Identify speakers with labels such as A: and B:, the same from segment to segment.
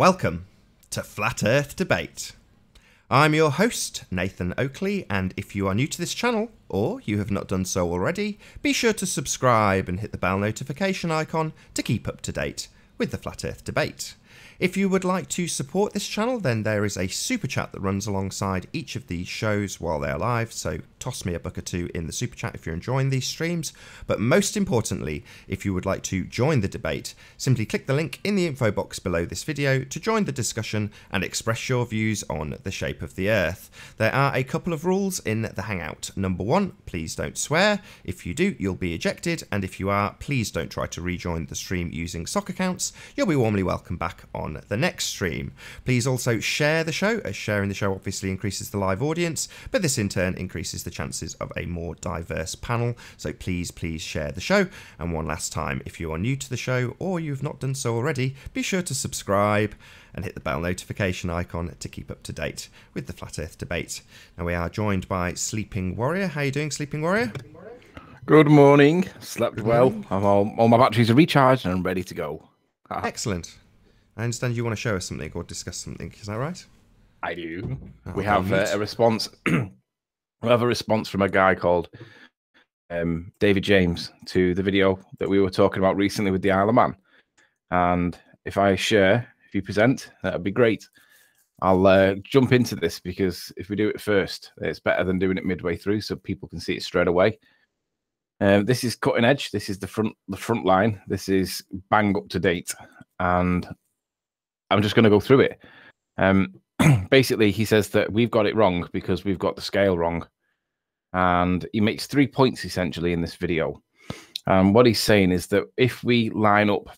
A: Welcome to Flat Earth Debate. I'm your host, Nathan Oakley, and if you are new to this channel, or you have not done so already, be sure to subscribe and hit the bell notification icon to keep up to date with the Flat Earth Debate. If you would like to support this channel, then there is a super chat that runs alongside each of these shows while they are live, so toss me a buck or two in the super chat if you're enjoying these streams. But most importantly, if you would like to join the debate, simply click the link in the info box below this video to join the discussion and express your views on the shape of the Earth. There are a couple of rules in the Hangout. Number one, please don't swear. If you do, you'll be ejected, and if you are, please don't try to rejoin the stream using sock accounts. You'll be warmly welcome back on the next stream. Please also share the show, as sharing the show obviously increases the live audience, but this in turn increases the chances of a more diverse panel, so please share the show. And one last time, if you are new to the show or you've not done so already, be sure to subscribe and hit the bell notification icon to keep up to date with the Flat Earth Debate. Now we are joined by Sleeping Warrior. How are you doing, Sleeping Warrior?
B: Good morning. Slept well. All my batteries are recharged and I'm ready to go.
A: Excellent. I understand you want to show us something or discuss something. Is that right?
B: I do. We have a response. We have a response from a guy called David James to the video that we were talking about recently with the Isle of Man. And if you present, that would be great. I'll jump into this because if we do it first, it's better than doing it midway through so people can see it straight away. This is cutting edge. This is the front line. This is bang up to date. And I'm just going to go through it. Basically, he says that we've got it wrong because we've got the scale wrong. And he makes 3 points essentially in this video. What he's saying is that if we line up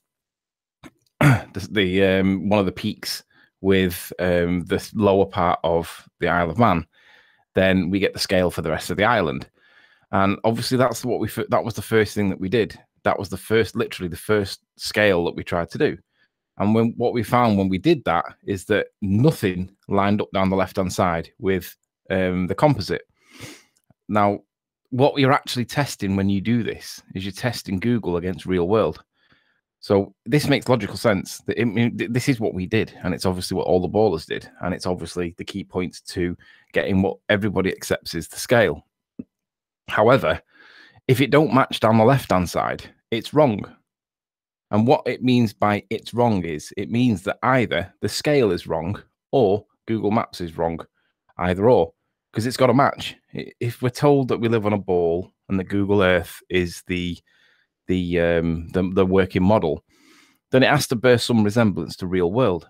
B: one of the peaks with the lower part of the Isle of Man, then we get the scale for the rest of the island. And obviously, that was the first thing that we did. That was literally the first scale that we tried to do. And what we found when we did that is that nothing lined up down the left-hand side with the composite. Now, what you're actually testing when you do this is you're testing Google against real world. So this makes logical sense. This is what we did, and it's obviously what all the ballers did, and it's obviously the key points to getting what everybody accepts is the scale. However, if it don't match down the left-hand side, it's wrong. And what it means by it's wrong is it means that either the scale is wrong or Google Maps is wrong, either or, because it's got to match. If we're told that we live on a ball and that Google Earth is the working model, then it has to bear some resemblance to real world.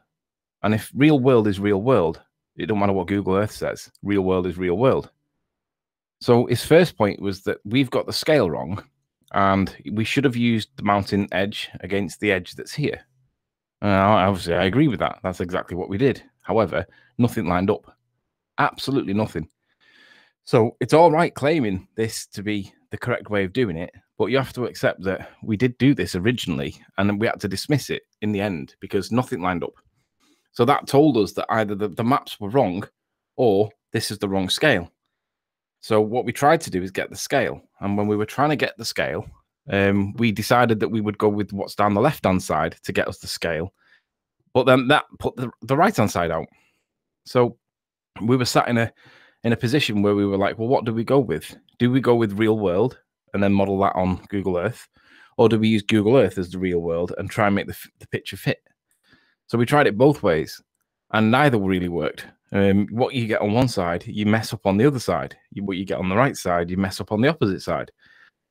B: And if real world is real world, it don't matter what Google Earth says. Real world is real world. So his first point was that we've got the scale wrong, and we should have used the mountain edge against the edge that's here. Obviously, I agree with that. That's exactly what we did. However, nothing lined up. Absolutely nothing. So it's all right claiming this to be the correct way of doing it, but you have to accept that we did do this originally, and then we had to dismiss it in the end because nothing lined up. So that told us that either the maps were wrong or this is the wrong scale. So what we tried to do is get the scale. And when we were trying to get the scale, we decided that we would go with what's down the left-hand side to get us the scale. But then that put the right-hand side out. So we were sat in a position where we were like, well, what do we go with? Do we go with real world and then model that on Google Earth? Or do we use Google Earth as the real world and try and make the picture fit? So we tried it both ways, and neither really worked. What you get on one side, you mess up on the other side. What you get on the right side, you mess up on the opposite side.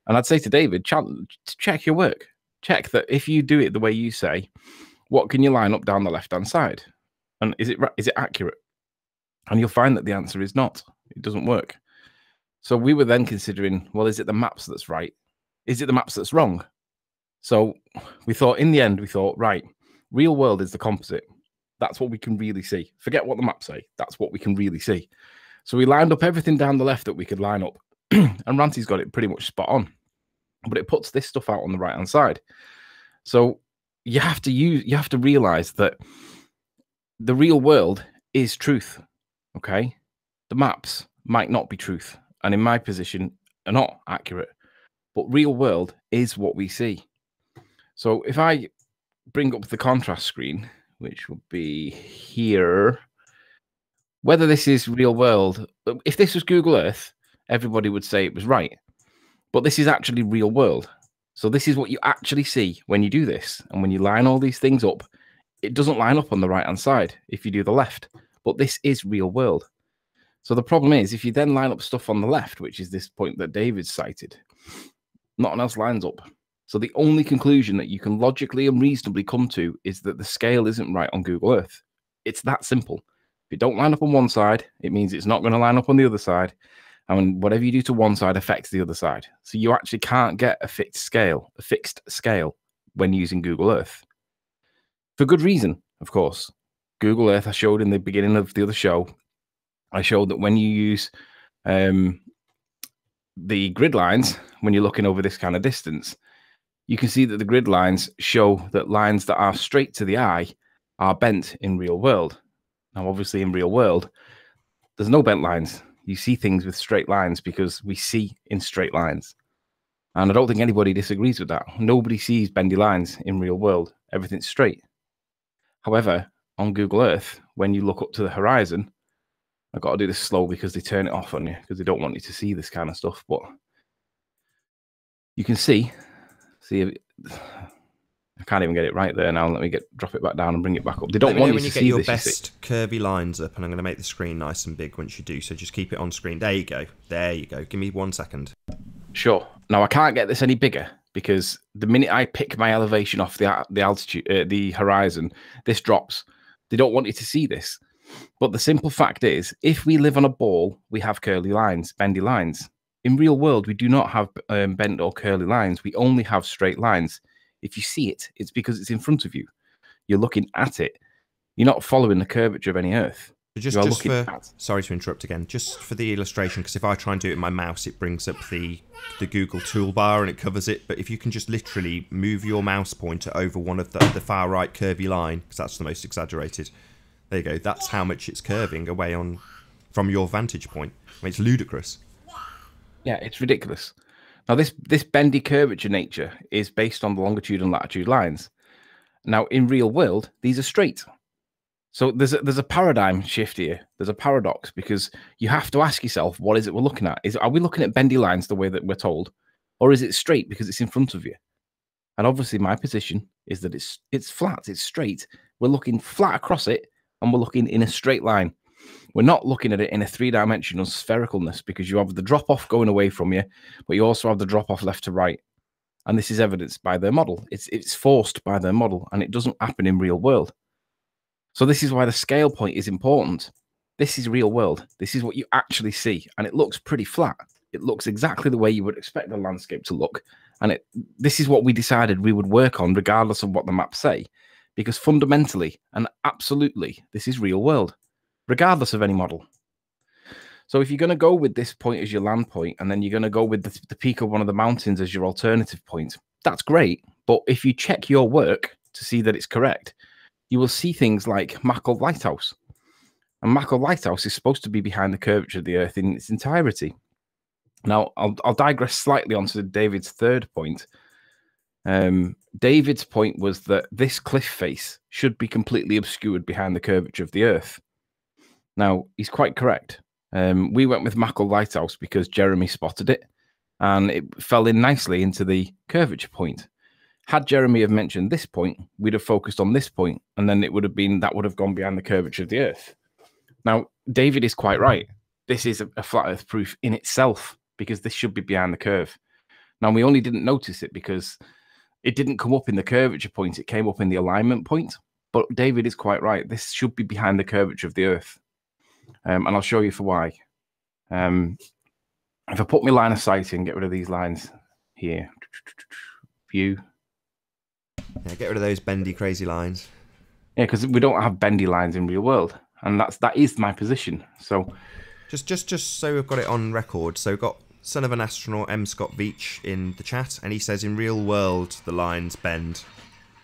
B: And I'd say to David, check your work. Check that if you do it the way you say, what can you line up down the left-hand side? And is it accurate? And you'll find that the answer is not. It doesn't work. So we were then considering, well, is it the maps that's right? Is it the maps that's wrong? So we thought, in the end, right, real world is the composite. That's what we can really see. Forget what the maps say. That's what we can really see. So we lined up everything down the left that we could line up. And Ranty's got it pretty much spot on. But it puts this stuff out on the right-hand side. So you have to realize that the real world is truth. Okay? The maps might not be truth. And in my position, are not accurate. But real world is what we see. So if I bring up the contrast screen, which would be here. Whether this is real world, if this was Google Earth, everybody would say it was right. But this is actually real world. So this is what you actually see when you do this. And when you line all these things up, it doesn't line up on the right-hand side if you do the left. But this is real world. So the problem is, if you then line up stuff on the left, which is this point that David cited, nothing else lines up. So the only conclusion that you can logically and reasonably come to is that the scale isn't right on Google Earth. It's that simple. If it don't line up on one side, it means it's not going to line up on the other side. And whatever you do to one side affects the other side. So you actually can't get a fixed scale when using Google Earth. For good reason, of course. Google Earth, I showed in the beginning of the other show, I showed that when you use the grid lines, when you're looking over this kind of distance, you can see that the grid lines show that lines that are straight to the eye are bent in real world. Now, obviously, in real world, there's no bent lines. You see things with straight lines because we see in straight lines. And I don't think anybody disagrees with that. Nobody sees bendy lines in real world. Everything's straight. However, on Google Earth, when you look up to the horizon, I've got to do this slow because they turn it off on you because they don't want you to see this kind of stuff. But you can see I can't even get it right there now. Let me drop it back down and bring it back up. They don't want you to see this. Let me know when you get your best
A: curvy lines up, and I'm going to make the screen nice and big once you do. So just keep it on screen. There you go. There you go. Give me 1 second.
B: Sure. Now I can't get this any bigger because the minute I pick my elevation off the altitude, the horizon, this drops. They don't want you to see this. But the simple fact is, if we live on a ball, we have curly lines, bendy lines. In real world, we do not have bent or curly lines. We only have straight lines. If you see it, it's because it's in front of you. You're looking at it. You're not following the curvature of any Earth.
A: Sorry to interrupt again. Just for the illustration, because if I try and do it with my mouse, it brings up the Google toolbar and it covers it. But if you can just literally move your mouse pointer over one of the far right curvy line, because that's the most exaggerated. There you go. That's how much it's curving away from your vantage point. I mean, it's ludicrous.
B: Yeah, it's ridiculous. Now, this bendy curvature nature is based on the longitude and latitude lines. Now, in real world, these are straight. So there's a paradigm shift here. There's a paradox because you have to ask yourself, what is it we're looking at? Are we looking at bendy lines the way that we're told? Or is it straight because it's in front of you? And obviously, my position is that it's flat, it's straight. We're looking flat across it, and we're looking in a straight line. We're not looking at it in a three-dimensional sphericalness because you have the drop-off going away from you, but you also have the drop-off left to right. And this is evidenced by their model. It's forced by their model, and it doesn't happen in real world. So this is why the scale point is important. This is real world. This is what you actually see, and it looks pretty flat. It looks exactly the way you would expect the landscape to look. And this is what we decided we would work on regardless of what the maps say, because fundamentally and absolutely, this is real world, regardless of any model. So if you're going to go with this point as your land point, and then you're going to go with the peak of one of the mountains as your alternative point, that's great. But if you check your work to see that it's correct, you will see things like Mackle Lighthouse. And Mackle Lighthouse is supposed to be behind the curvature of the Earth in its entirety. Now, I'll digress slightly onto David's third point. David's point was that this cliff face should be completely obscured behind the curvature of the Earth. Now, he's quite correct. We went with Mackle Lighthouse because Jeremy spotted it, and it fell in nicely into the curvature point. Had Jeremy have mentioned this point, we'd have focused on this point, and then that would have gone behind the curvature of the Earth. Now, David is quite right. This is a flat Earth proof in itself because this should be behind the curve. Now, we only didn't notice it because it didn't come up in the curvature point. It came up in the alignment point. But David is quite right. This should be behind the curvature of the Earth. And I'll show you for why. If I put my line of sight in, get rid of these lines here. View.
A: Yeah, get rid of those bendy, crazy lines.
B: Yeah, because we don't have bendy lines in real world. And that is my position. So
A: just so we've got it on record. So we've got son of an astronaut, M. Scott Veach, in the chat, and he says in real world the lines bend.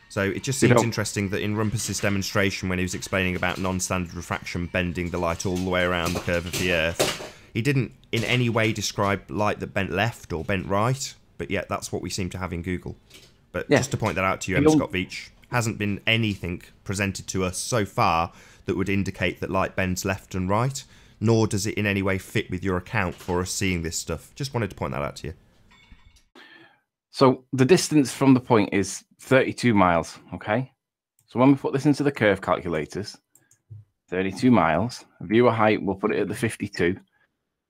A: So it just seems interesting that in Rumpus's demonstration, when he was explaining about non-standard refraction bending the light all the way around the curve of the Earth, he didn't in any way describe light that bent left or bent right, but yet that's what we seem to have in Google. But yeah, just to point that out to you, M. Scott Veach, hasn't been anything presented to us so far that would indicate that light bends left and right, nor does it in any way fit with your account for us seeing this stuff. Just wanted to point that out to you.
B: So the distance from the point is 32 miles, okay? So when we put this into the curve calculators, 32 miles, viewer height, we'll put it at the 52.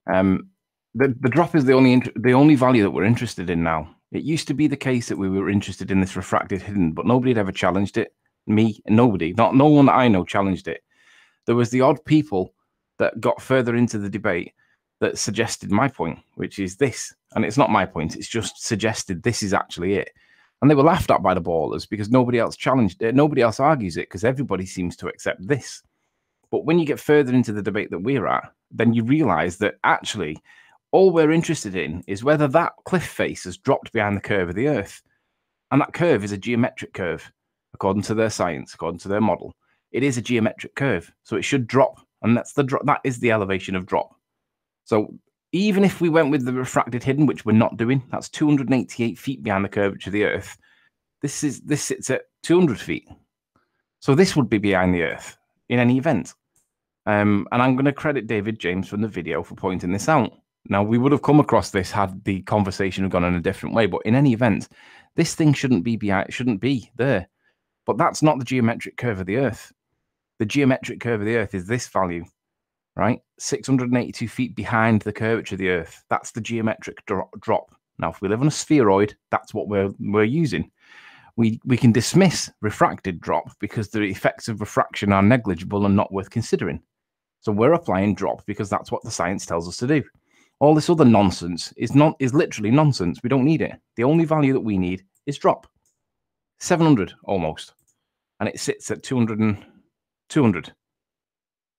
B: The drop is the only value that we're interested in now. It used to be the case that we were interested in this refracted hidden, but nobody had ever challenged it. Me, nobody, no one that I know challenged it. There was the odd people that got further into the debate that suggested my point, which is this. And it's not my point, it's just suggested this is actually it. And they were laughed at by the ballers because nobody else challenged it, nobody else argues it, because everybody seems to accept this. But when you get further into the debate that we're at, then you realize that actually all we're interested in is whether that cliff face has dropped behind the curve of the Earth. And that curve is a geometric curve, according to their science, according to their model. It is a geometric curve, so it should drop. And that's the drop. That is the elevation of drop. So even if we went with the refracted hidden, which we're not doing, that's 288 feet behind the curvature of the Earth. This sits at 200 feet. So this would be behind the Earth in any event. And I'm going to credit David James from the video for pointing this out. Now, we would have come across this had the conversation gone in a different way, but in any event, this thing shouldn't be there. But that's not the geometric curve of the Earth. The geometric curve of the Earth is this value, right? 682 feet behind the curvature of the Earth. That's the geometric drop. Now, if we live on a spheroid, that's what we're using. We can dismiss refracted drop because the effects of refraction are negligible and not worth considering. So we're applying drop because that's what the science tells us to do. All this other nonsense is literally nonsense. We don't need it. The only value that we need is drop. 700 almost. And it sits at 200.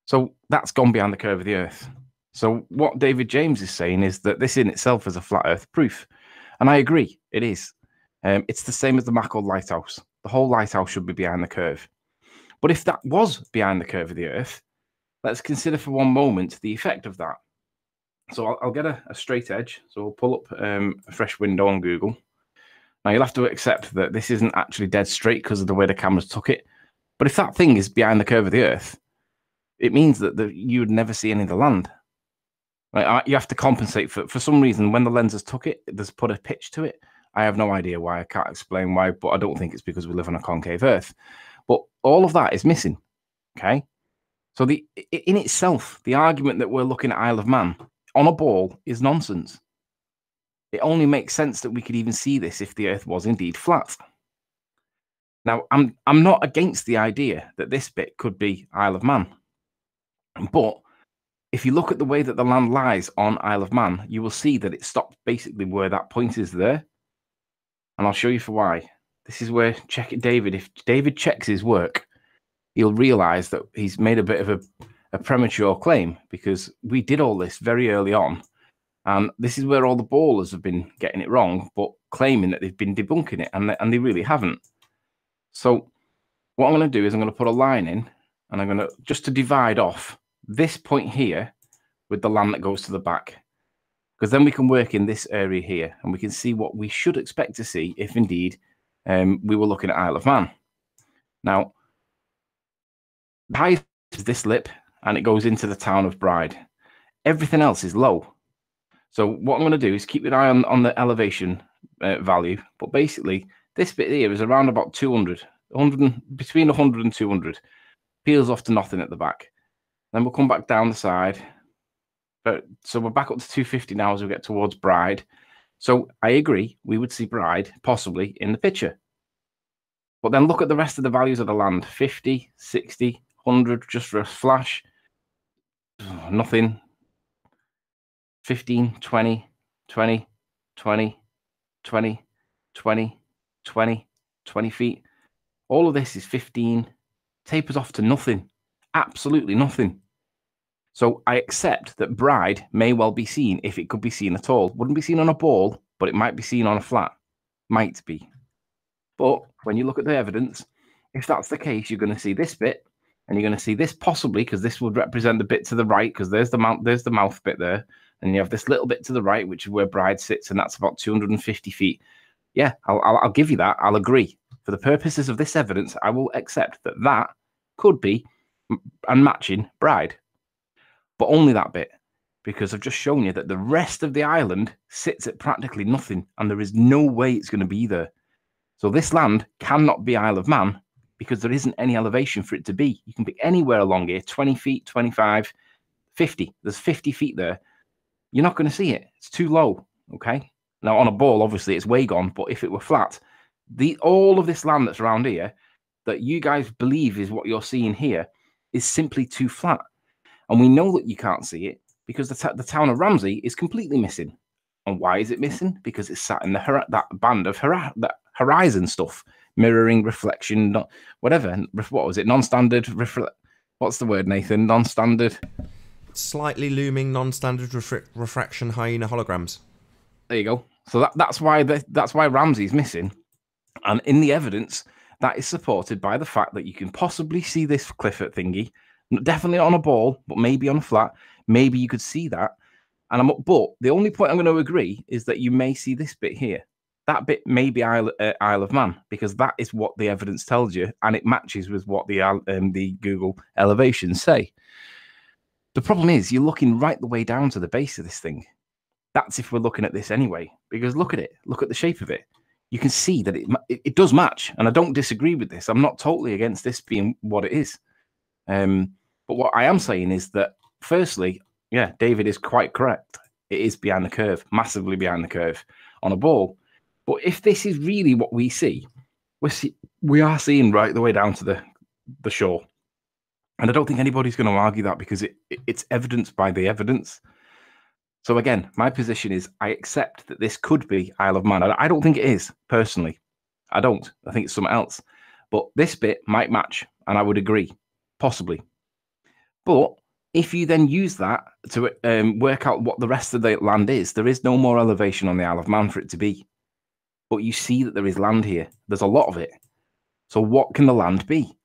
B: So that's gone behind the curve of the Earth. So what David James is saying is that this in itself is a flat Earth proof. And I agree, it is. It's the same as the Mackle Lighthouse. The whole lighthouse should be behind the curve. But if that was behind the curve of the Earth, let's consider for one moment the effect of that. So I'll get a straight edge. So we'll pull up a fresh window on Google. Now you'll have to accept that this isn't actually dead straight because of the way the cameras took it. But if that thing is behind the curve of the Earth, it means that you would never see any of the land. Like, you have to compensate for some reason. When the lenses took it, there's put a pitch to it. I have no idea why. I can't explain why, but I don't think it's because we live on a concave Earth. But all of that is missing. Okay. So in itself, the argument that we're looking at Isle of Man on a ball is nonsense. It only makes sense that we could even see this if the Earth was indeed flat. Now, I'm not against the idea that this bit could be Isle of Man. But if you look at the way that the land lies on Isle of Man, you will see that it stopped basically where that point is there. And I'll show you for why. This is where David, if David checks his work, he'll realize that he's made a bit of a premature claim, because we did all this very early on. And this is where all the ballers have been getting it wrong, but claiming that they've been debunking it, and they really haven't. So what I'm going to do is I'm going to put a line in, and I'm going to, just to divide off this point here with the land that goes to the back, because then we can work in this area here, and we can see what we should expect to see if indeed we were looking at Isle of Man. Now, the highest is this lip, and it goes into the town of Bride. Everything else is low. So what I'm going to do is keep an eye on the elevation value, but basically this bit here is around about 200, between 100 and 200. Peels off to nothing at the back. Then we'll come back down the side. So we're back up to 250 now as we get towards Bride. So I agree, we would see Bride possibly in the picture. But then look at the rest of the values of the land. 50, 60, 100, just for a flash. Oh, nothing. 15, 20, 20, 20, 20, 20, 20, 20 feet. All of this is 15. Tapers off to nothing. Absolutely nothing. So I accept that Bride may well be seen, if it could be seen at all. Wouldn't be seen on a ball, but it might be seen on a flat. Might be. But when you look at the evidence, if that's the case, you're going to see this bit, and you're going to see this possibly, because this would represent the bit to the right, because there's the mouth bit there, and you have this little bit to the right, which is where Bride sits, and that's about 250 feet. Yeah, I'll give you that. I'll agree. For the purposes of this evidence, I will accept that that could be and matching Bride, but only that bit, because I've just shown you that the rest of the island sits at practically nothing, and there is no way it's going to be there. So this land cannot be Isle of Man because there isn't any elevation for it to be. You can pick anywhere along here, 20 feet, 25, 50. There's 50 feet there. You're not going to see it. It's too low, okay? Now, on a ball, obviously, it's way gone, but if it were flat, all of this land that's around here that you guys believe is what you're seeing here is simply too flat. And we know that you can't see it because the town of Ramsey is completely missing. And why is it missing? Because it's sat in that band of that horizon stuff, mirroring, reflection, whatever. What was it? Non-standard, what's the word, Nathan? Non-standard.
A: Slightly looming non-standard refraction hyena holograms.
B: There you go. So that's why Ramsey's missing. And in the evidence, that is supported by the fact that you can possibly see this cliff at thingy, definitely on a ball, but maybe on a flat. Maybe you could see that. But the only point I'm going to agree is that you may see this bit here. That bit may be Isle of Man, because that is what the evidence tells you, and it matches with what the Google elevations say. The problem is you're looking right the way down to the base of this thing. That's if we're looking at this anyway, because look at it. Look at the shape of it. You can see that it does match, and I don't disagree with this. I'm not totally against this being what it is. But what I am saying is that, firstly, yeah, David is quite correct. It is behind the curve, massively behind the curve on a ball. But if this is really what we see, we are seeing right the way down to the shore. And I don't think anybody's going to argue that because it's evidenced by the evidence. So again, my position is I accept that this could be Isle of Man. I don't think it is, personally. I don't. I think it's something else. But this bit might match, and I would agree, possibly. But if you then use that to work out what the rest of the land is, there is no more elevation on the Isle of Man for it to be. But you see that there is land here. There's a lot of it. So what can the land be?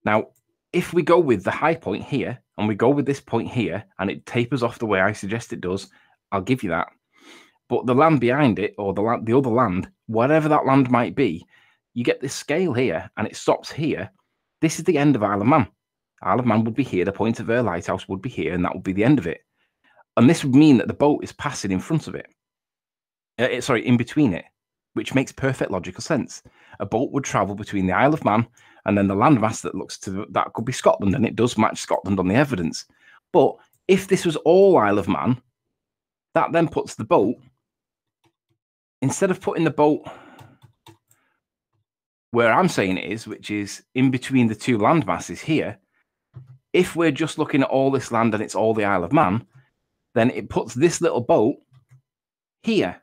B: Now, if we go with the high point here, and we go with this point here, and it tapers off the way I suggest it does, I'll give you that. But the land behind it, or the other land, whatever that land might be, you get this scale here, and it stops here. This is the end of Isle of Man. Isle of Man would be here, the point of her lighthouse would be here, and that would be the end of it. And this would mean that the boat is passing in front of it. In between it, which makes perfect logical sense. A boat would travel between the Isle of Man and then the landmass that looks to that could be Scotland, and it does match Scotland on the evidence. But if this was all Isle of Man, that then puts the boat, instead of putting the boat where I'm saying it is, which is in between the two land masses here, if we're just looking at all this land and it's all the Isle of Man, then it puts this little boat here.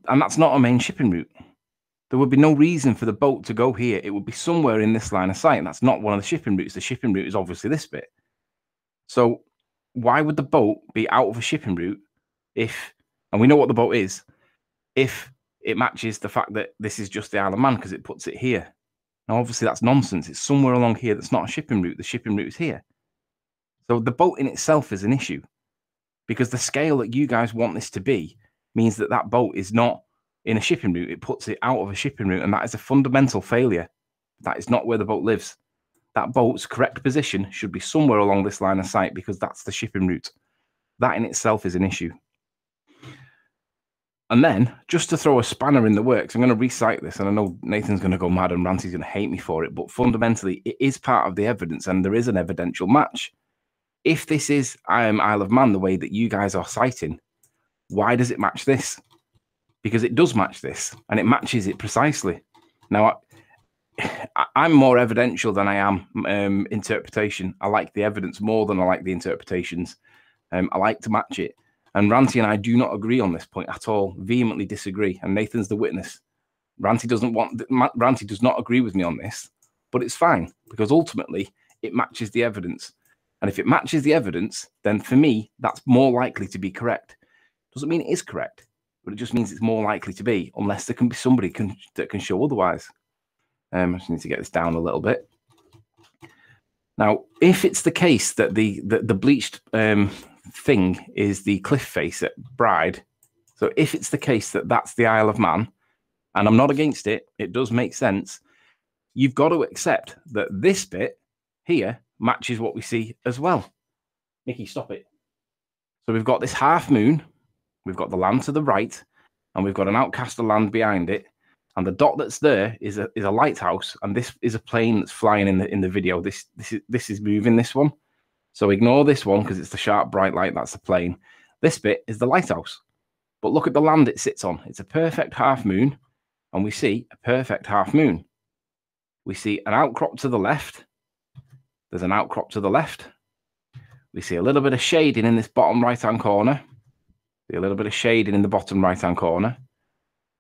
B: And that's not a main shipping route. There would be no reason for the boat to go here. It would be somewhere in this line of sight. That's not one of the shipping routes. The shipping route is obviously this bit. So why would the boat be out of a shipping route if, and we know what the boat is, if it matches the fact that this is just the Isle of Man because it puts it here? Now, obviously, that's nonsense. It's somewhere along here that's not a shipping route. The shipping route is here. So the boat in itself is an issue because the scale that you guys want this to be means that that boat is not in a shipping route. It puts it out of a shipping route, and that is a fundamental failure. That is not where the boat lives. That boat's correct position should be somewhere along this line of sight because that's the shipping route. That in itself is an issue. And then, just to throw a spanner in the works, I'm going to recite this, and I know Nathan's going to go mad and Ranty's going to hate me for it, but fundamentally, it is part of the evidence, and there is an evidential match. If this is Isle of Man the way that you guys are citing, why does it match this? Because it does match this, and it matches it precisely. Now, I'm more evidential than I am interpretation. I like the evidence more than I like the interpretations. I like to match it. And Ranty and I do not agree on this point at all, vehemently disagree. And Nathan's the witness. Ranty does not agree with me on this, but it's fine because ultimately it matches the evidence. And if it matches the evidence, then for me, that's more likely to be correct. Doesn't mean it is correct, but it just means it's more likely to be, unless there can be somebody that can show otherwise. I just need to get this down a little bit. Now, if it's the case that the bleached thing is the cliff face at Bride, so if it's the case that that's the Isle of Man, and I'm not against it, it does make sense, you've got to accept that this bit here matches what we see as well. Nicky, stop it. So we've got this half moon, we've got the land to the right, and we've got an outcast of land behind it. And the dot that's there is a lighthouse, and this is a plane that's flying in the video. This is moving, this one. So ignore this one because it's the sharp bright light, that's the plane. This bit is the lighthouse. But look at the land it sits on. It's a perfect half moon, and we see a perfect half moon. We see an outcrop to the left. There's an outcrop to the left. We see a little bit of shading in this bottom right-hand corner. See a little bit of shading in the bottom right-hand corner.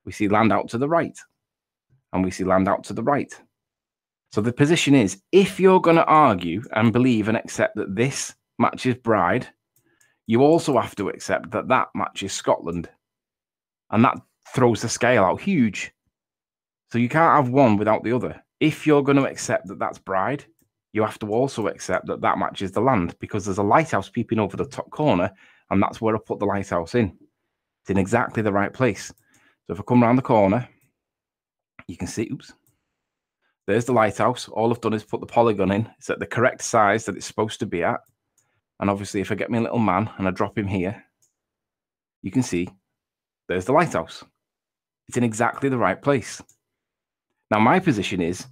B: We see land out to the right. And we see land out to the right. So the position is, if you're going to argue and believe and accept that this matches Bride, you also have to accept that that matches Scotland. And that throws the scale out huge. So you can't have one without the other. If you're going to accept that that's Bride, you have to also accept that that matches the land, because there's a lighthouse peeping over the top corner, and that's where I put the lighthouse in. It's in exactly the right place. So if I come around the corner, you can see, oops, there's the lighthouse. All I've done is put the polygon in. It's at the correct size that it's supposed to be at. And obviously, if I get my little man and I drop him here, you can see there's the lighthouse. It's in exactly the right place. Now, my position is,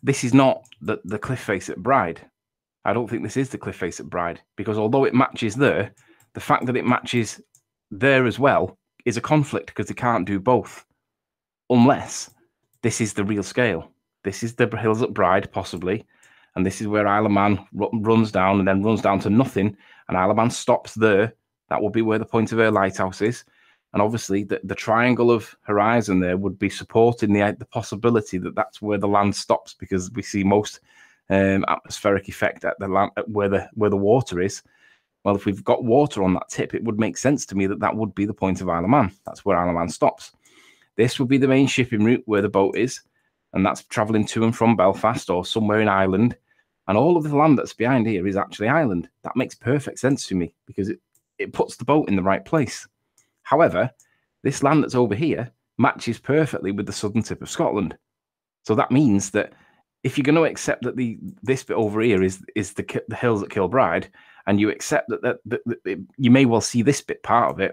B: this is not the cliff face at Bride. I don't think this is the cliff face at Bride, because although it matches there, the fact that it matches there as well is a conflict, because they can't do both unless this is the real scale. This is the hills at Bride, possibly, and this is where Isle of Man runs down and then runs down to nothing, and Isle of Man stops there. That will be where the point of her lighthouse is. And obviously, the triangle of horizon there would be supporting the possibility that that's where the land stops, because we see most atmospheric effect at the land where the water is. Well, if we've got water on that tip, it would make sense to me that that would be the point of Isle of Man. That's where Isle of Man stops. This would be the main shipping route where the boat is, and that's travelling to and from Belfast or somewhere in Ireland. And all of the land that's behind here is actually Ireland. That makes perfect sense to me, because it puts the boat in the right place. However, this land that's over here matches perfectly with the southern tip of Scotland. So that means that if you're going to accept that this bit over here is the hills at Kilbride, and you accept that you may well see this bit part of it,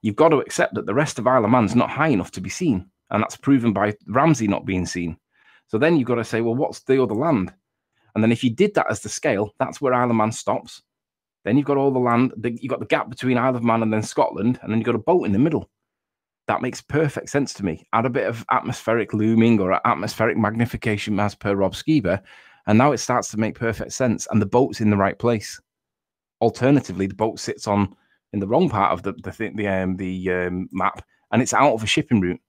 B: you've got to accept that the rest of Isle of Man's not high enough to be seen. And that's proven by Ramsey not being seen. So then you've got to say, well, what's the other land? And then if you did that as the scale, that's where Isle of Man stops. Then you've got all the land, you've got the gap between Isle of Man and then Scotland, and then you've got a boat in the middle. That makes perfect sense to me. Add a bit of atmospheric looming or atmospheric magnification as per Rob Skeever, and now it starts to make perfect sense, and the boat's in the right place. Alternatively, the boat sits in the wrong part of the map, and it's out of a shipping route.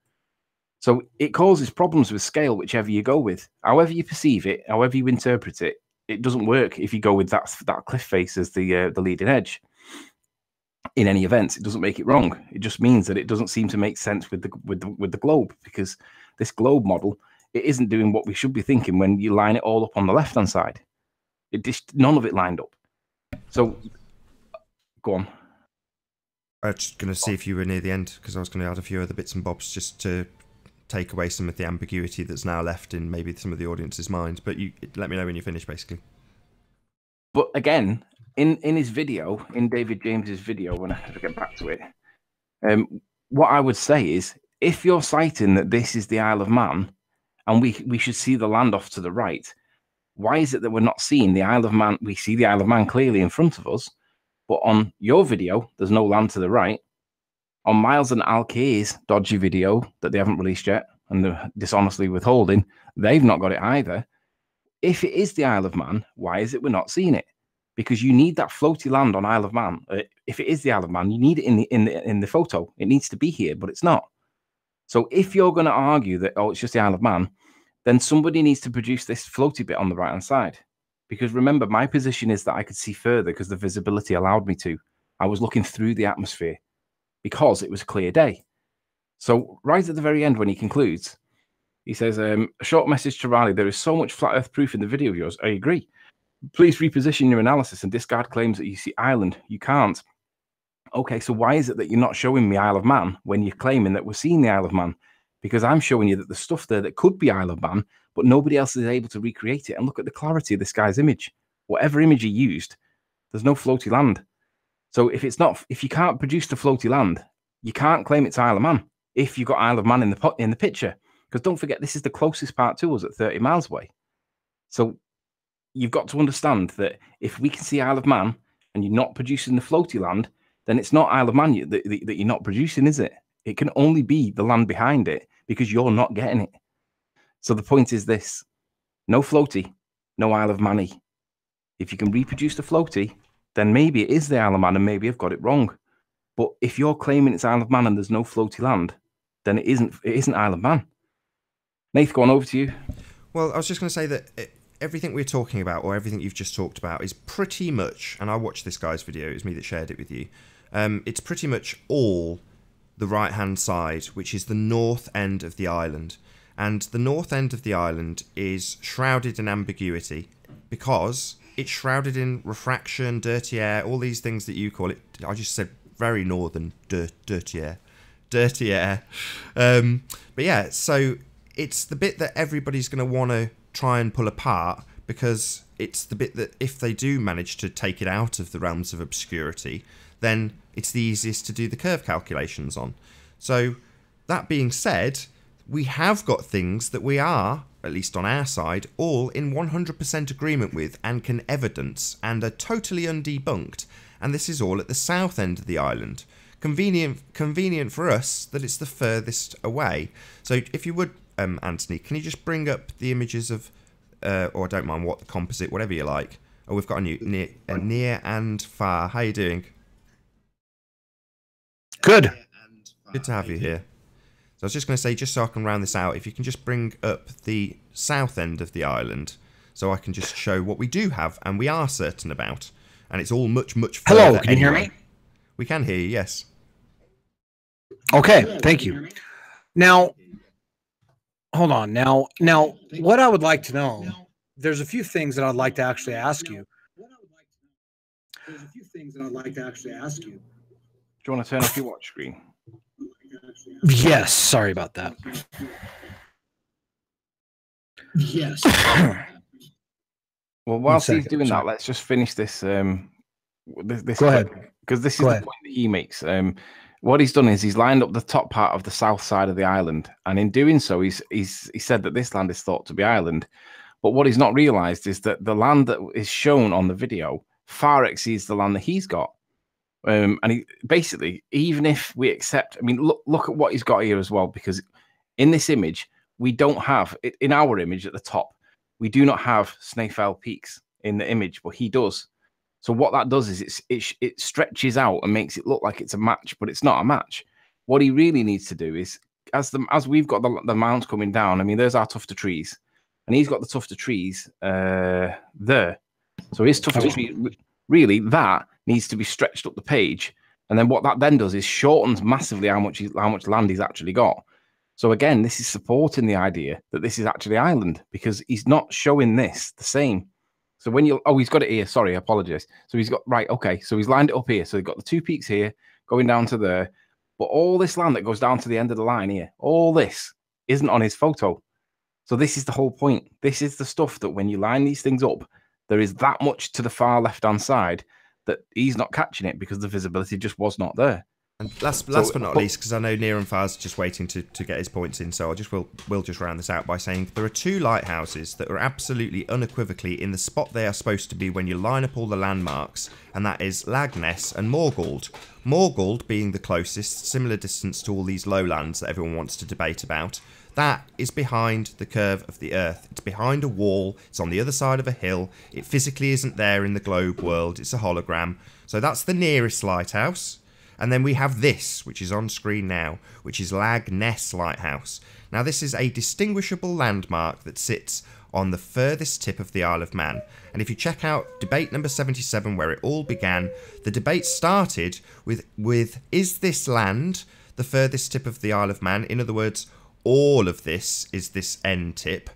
B: So it causes problems with scale, whichever you go with. However you perceive it, however you interpret it, it doesn't work if you go with that cliff face as the leading edge. In any event, it doesn't make it wrong. It just means that it doesn't seem to make sense with the globe, because this globe model, it isn't doing what we should be thinking when you line it all up on the left-hand side. None of it lined up. So, go on.
A: I was just going to see if you were near the end, because I was going to add a few other bits and bobs just to take away some of the ambiguity that's now left in maybe some of the audience's minds. But you let me know when you finish, basically.
B: But again, in his video, in David James's video, when I have to get back to it, what I would say is, if you're citing that this is the Isle of Man, and we should see the land off to the right, why is it that we're not seeing the Isle of Man? We see the Isle of Man clearly in front of us, but on your video, there's no land to the right. On Miles and Alkeir's dodgy video that they haven't released yet, and they're dishonestly withholding, they've not got it either. If it is the Isle of Man, why is it we're not seeing it? Because you need that floaty land on Isle of Man. If it is the Isle of Man, you need it in the photo. It needs to be here, but it's not. So if you're going to argue that, oh, it's just the Isle of Man, then somebody needs to produce this floaty bit on the right-hand side. Because remember, my position is that I could see further because the visibility allowed me to. I was looking through the atmosphere because it was a clear day. So right at the very end, when he concludes, he says, a short message to Riley. There is so much flat earth proof in the video of yours. I agree. Please reposition your analysis and discard claims that you see Ireland. You can't. Okay, so why is it that you're not showing me Isle of Man when you're claiming that we're seeing the Isle of Man? because I'm showing you that the stuff there that could be Isle of Man, but nobody else is able to recreate it. And look at the clarity of this guy's image. Whatever image he used, there's no floaty land. So if you can't produce the floaty land, you can't claim it's Isle of Man if you've got Isle of Man in the picture. Because don't forget, this is the closest part to us at 30 miles away. So you've got to understand that if we can see Isle of Man and you're not producing the floaty land, then it's not Isle of Man that you're not producing, is it? It can only be the land behind it because you're not getting it. So the point is this: no floaty, no Isle of Man-y. If you can reproduce the floaty, then maybe it is the Isle of Man and maybe I've got it wrong. But if you're claiming it's Isle of Man and there's no floaty land, then it isn't Isle of Man. Nath, going over to you.
A: Well, I was just going to say that everything we're talking about, or everything you've just talked about, is pretty much, and I watched this guy's video, it was me that shared it with you, it's pretty much all the right-hand side, which is the north end of the island. And the north end of the island is shrouded in ambiguity because it's shrouded in refraction, dirty air, all these things that you call it. I just said very northern, dirty air. Dirty air. But yeah, so it's the bit that everybody's going to want to try and pull apart, because it's the bit that if they do manage to take it out of the realms of obscurity, then it's the easiest to do the curve calculations on. So that being said, we have got things that we are, at least on our side, all in 100% agreement with and can evidence and are totally undebunked. And this is all at the south end of the island. Convenient for us that it's the furthest away. So if you would, Anthony, can you just bring up the images of, or I don't mind what, the composite, whatever you like. Oh, we've got a near and far. How you doing?
C: Good.
A: Good to have you here. So I was just going to say, just so I can round this out, if you can just bring up the south end of the island, so I can just show what we do have and we are certain about. And it's all much, much further.
C: Hello, can you hear me?
A: We can hear you, yes.
C: Okay, thank you. Now, hold on. Now, what I would like to know, there's a few things that I'd like to actually ask you.
B: Do you want to turn off your watch screen?
C: Yes, sorry about that.
B: Yes. Well, whilst he's doing that, let's just finish this. This
C: Go ahead,
B: because this is the point that he makes. What he's done is he's lined up the top part of the south side of the island, and in doing so, he said that this land is thought to be Ireland. But what he's not realised is that the land that is shown on the video far exceeds the land that he's got. And he basically, even if we accept, I mean, look at what he's got here as well, because in this image, we don't have, in our image at the top, we do not have Snaefell Peaks in the image, but he does. So what that does is it stretches out and makes it look like it's a match, but it's not a match. What he really needs to do is, as we've got the mounds coming down, I mean, there's our tufted trees, and he's got the tufted trees there. So his tufted tree, really, that needs to be stretched up the page, and then what that then does is shortens massively how much land he's actually got. So again, this is supporting the idea that this is actually Ireland, because he's not showing this the same. So when he's got it here. Sorry, I apologize. So he's got, right, okay. So he's lined it up here. So he's got the two peaks here going down to there, but all this land that goes down to the end of the line here, all this isn't on his photo. So this is the whole point. This is the stuff that when you line these things up, there is that much to the far left-hand side that he's not catching it because the visibility just was not there.
A: And last but not least, because I know Near and Far's just waiting to get his points in, so we'll just round this out by saying there are two lighthouses that are absolutely unequivocally in the spot they are supposed to be when you line up all the landmarks, and that is Lagness and Morgold. Morgold being the closest, similar distance to all these lowlands that everyone wants to debate about. That is behind the curve of the Earth. It's behind a wall. It's on the other side of a hill. It physically isn't there in the globe world. It's a hologram. So that's the nearest lighthouse. And then we have this, which is on screen now, which is Lagness Lighthouse. Now this is a distinguishable landmark that sits on the furthest tip of the Isle of Man. And if you check out debate number 77, where it all began, the debate started with is this land the furthest tip of the Isle of Man? In other words, all of this is this end tip,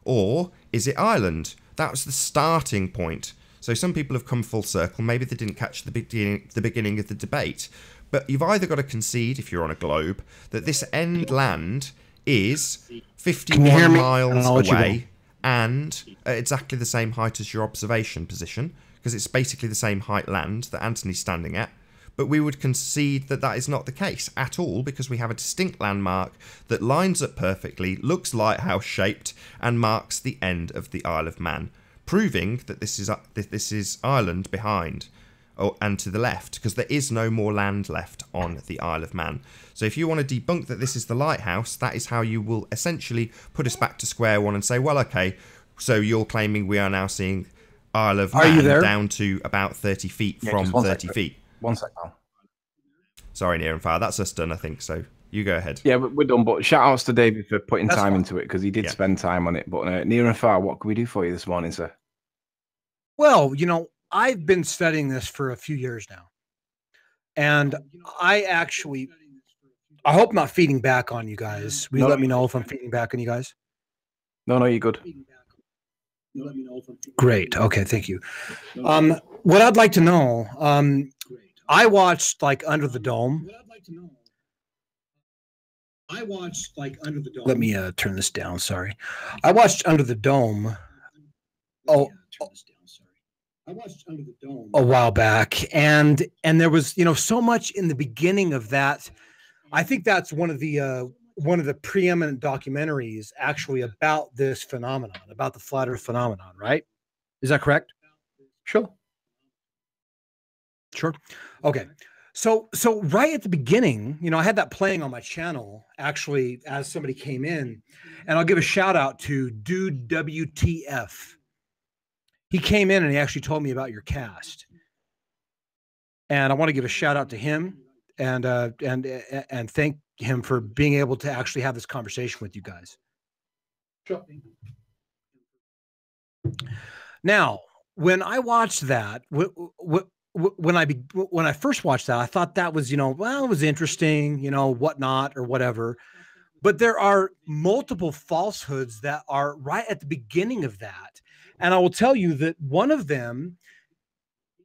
A: or is it Ireland? That was the starting point. So some people have come full circle. Maybe they didn't catch the beginning of the debate. But you've either got to concede, if you're on a globe, that this end land is
C: Can you
A: 51
C: hear me?
A: miles
C: I'll let you go.
A: away and at exactly the same height as your observation position, because it's basically the same height land that Anthony's standing at. But we would concede that that is not the case at all, because we have a distinct landmark that lines up perfectly, looks lighthouse shaped, and marks the end of the Isle of Man, proving that this is Ireland behind and to the left, because there is no more land left on the Isle of Man. So if you want to debunk that this is the lighthouse, that is how you will essentially put us back to square one and say, well, okay, so you're claiming we are now seeing Isle of Man down to about 30 feet from 30 feet.
B: 1 sec, pal.
A: Sorry, Near and Far. That's us done, I think. So you go ahead.
B: Yeah, we're done. But shout outs to David for putting time into it, because he did spend time on it. But Near and Far, what can we do for you this morning, sir?
C: Well, you know, I've been studying this for a few years now. And I hope I'm not feeding back on you guys. Will you let me know if I'm feeding back on you guys?
B: No, you're good.
C: Great. Okay, thank you. What I'd like to know, I watched like Under the Dome. Let me turn this down. Sorry. I watched Under the Dome. A while back, and there was, you know, so much in the beginning of that. I think that's one of the preeminent documentaries actually about this phenomenon, about the flat Earth phenomenon, right? Is that correct?
B: Sure.
C: Okay. So right at the beginning, you know, I had that playing on my channel actually as somebody came in, and I'll give a shout out to Dude WTF. He came in and he actually told me about your cast, and I want to give a shout out to him and thank him for being able to actually have this conversation with you guys.
B: Sure.
C: Now, when I watched that, when I first watched that, I thought that was, you know, well, it was interesting, you know, whatnot or whatever. But there are multiple falsehoods that are right at the beginning of that. And I will tell you that one of them,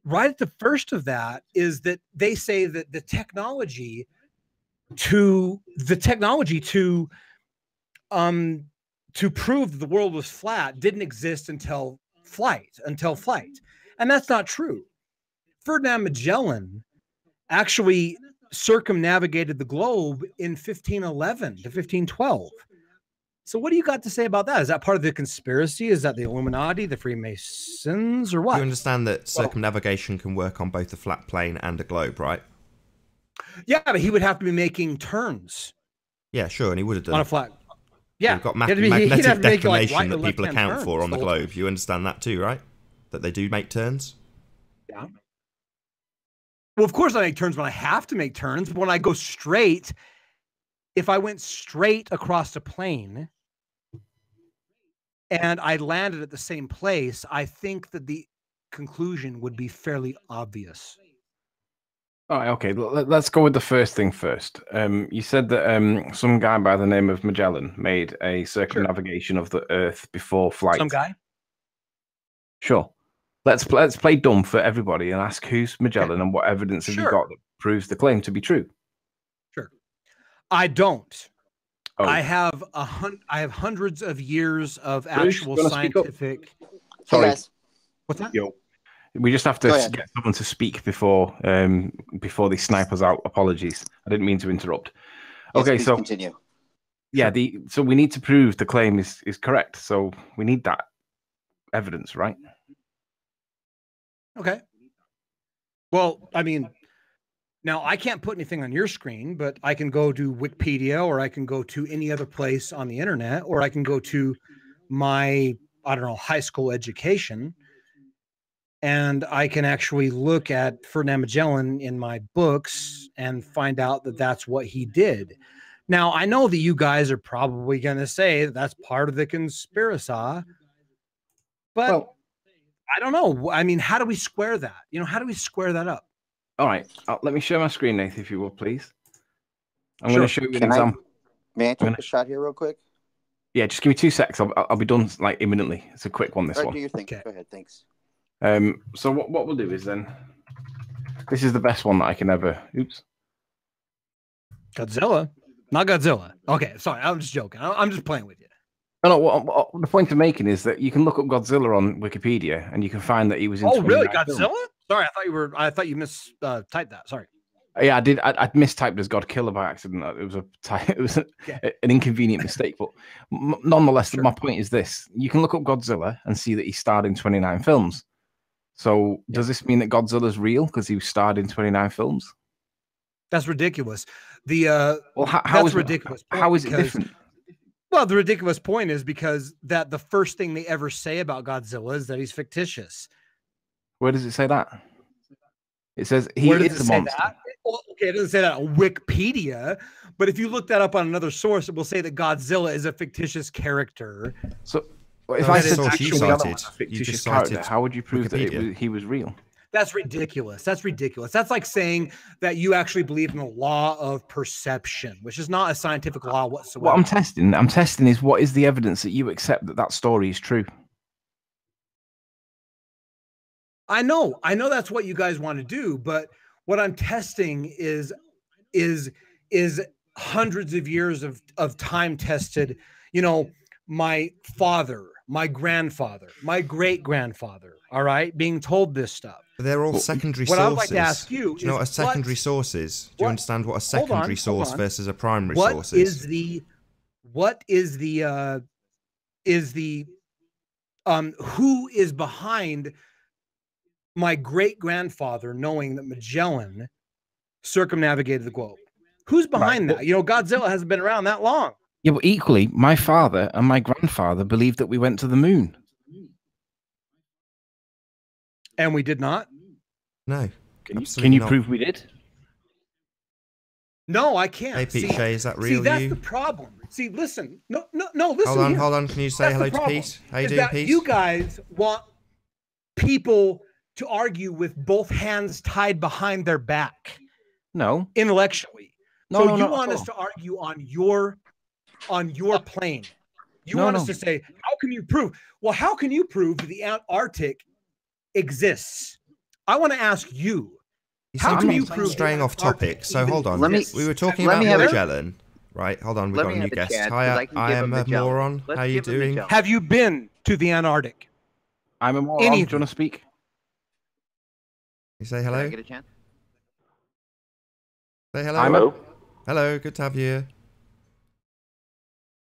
C: right at the first of that, is that they say that the technology to prove that the world was flat didn't exist until flight. And that's not true. Ferdinand Magellan actually circumnavigated the globe in 1511 to 1512. So what do you got to say about that? Is that part of the conspiracy? Is that the Illuminati, the Freemasons, or what?
A: You understand that circumnavigation can work on both a flat plane and a globe, right?
C: Yeah, but he would have to be making turns.
A: Yeah, sure, and he would have done
C: on a flat. Yeah,
A: we've got magnetic declination that people account for on the globe. You understand that too, right? That they do make turns.
C: Yeah. Well, of course I make turns when I have to make turns. But when I go straight, if I went straight across a plane and I landed at the same place, I think that the conclusion would be fairly obvious.
B: All right, okay. Let's go with the first thing first. You said that some guy by the name of Magellan made a circumnavigation of the Earth before flight.
C: Some guy?
B: Sure. Let's play dumb for everybody and ask who's Magellan and what evidence have you got that proves the claim to be true?
C: Sure. I don't.
B: Oh.
C: I have hundreds of years of actual scientific.
B: Sorry.
D: Hey guys.
C: What's that?
B: Yo. We just have to get someone to speak before they snipe us out. Apologies. I didn't mean to interrupt.
D: Yes,
B: okay, so
D: continue.
B: Yeah, so we need to prove the claim is correct. So we need that evidence, right?
C: Okay. Well, I mean, now I can't put anything on your screen, but I can go to Wikipedia, or I can go to any other place on the internet, or I can go to my, I don't know, high school education, and I can actually look at Ferdinand Magellan in my books and find out that that's what he did. Now, I know that you guys are probably going to say that that's part of the conspiracy, but well, I don't know. I mean, how do we square that? You know, how do we square that up?
B: All right. Let me share my screen, Nathan, if you will, please. I'm going to show you an example.
D: May I take a shot here real quick?
B: Yeah, just give me 2 seconds. I'll be done like imminently. It's a quick one, this one.
D: Do your thing. Okay. Go ahead. Thanks.
B: So what we'll do is then, this is the best one that I can ever. Oops.
C: Godzilla. Not Godzilla. Okay, sorry, I'm just joking. I'm just playing with you.
B: No, what the point I'm making is that you can look up Godzilla on Wikipedia and you can find that he was in.
C: Oh, really?
B: 29
C: Godzilla?
B: films.
C: Sorry, I thought you typed that. Sorry.
B: Yeah, I did. I mistyped as Godkiller by accident. It was an inconvenient mistake, but nonetheless,
C: Sure.
B: my point is this: you can look up Godzilla and see that he starred in 29 films. So, does this mean that Godzilla's real because he starred in 29 films?
C: That's ridiculous. How
B: that's
C: is ridiculous?
B: How is it different?
C: Well, the ridiculous point is because that the first thing they ever say about Godzilla is that he's fictitious.
B: Where does it say that? It says he is a monster.
C: Well, okay, it doesn't say that on Wikipedia, but if you look that up on another source, it will say that Godzilla is a fictitious character.
B: So, if I said
A: you just cited
B: how would you prove
A: Wikipedia.
B: that he was real?
C: That's ridiculous. That's ridiculous. That's like saying that you actually believe in the law of perception, which is not a scientific law whatsoever.
B: What I'm testing is what is the evidence that you accept that story is true?
C: I know that's what you guys want to do, but what I'm testing is hundreds of years of time tested, my father, my grandfather, my great-grandfather, all right, being told this stuff.
A: They're all secondary
C: what
A: sources.
C: I would like to ask you
A: do you know what a secondary source is? Do you understand what a secondary source versus a primary source is?
C: Who is behind my great-grandfather knowing that Magellan circumnavigated the globe? Who's behind that? Godzilla hasn't been around that long.
B: Yeah, but equally, my father and my grandfather believed that we went to the moon.
C: And we did not?
A: No.
B: Can you prove we did?
C: No, I can't.
A: Hey, Pete Shea, is that real?
C: See, that's the problem. See, listen. No, listen.
A: Hold on. Can you say hello to Pete? How you doing, Pete?
C: You guys want people to argue with both hands tied behind their back.
B: No.
C: Intellectually. So you want us to argue on your plane. You want us to say, how can you prove? Well, how can you prove that the Antarctic exists? I want to ask you. How can you prove
A: straying off topic? So hold on. We were talking
D: Let
A: about
D: me have
A: Magellan. Right, hold on. We've got a new guest. Hi, I am a moron. How are you doing?
C: Have you been to the Antarctic?
B: I'm a moron. Do you want to speak?
A: You say hello?
D: Can I get a chance?
A: Say hello. Hello, good to have you here.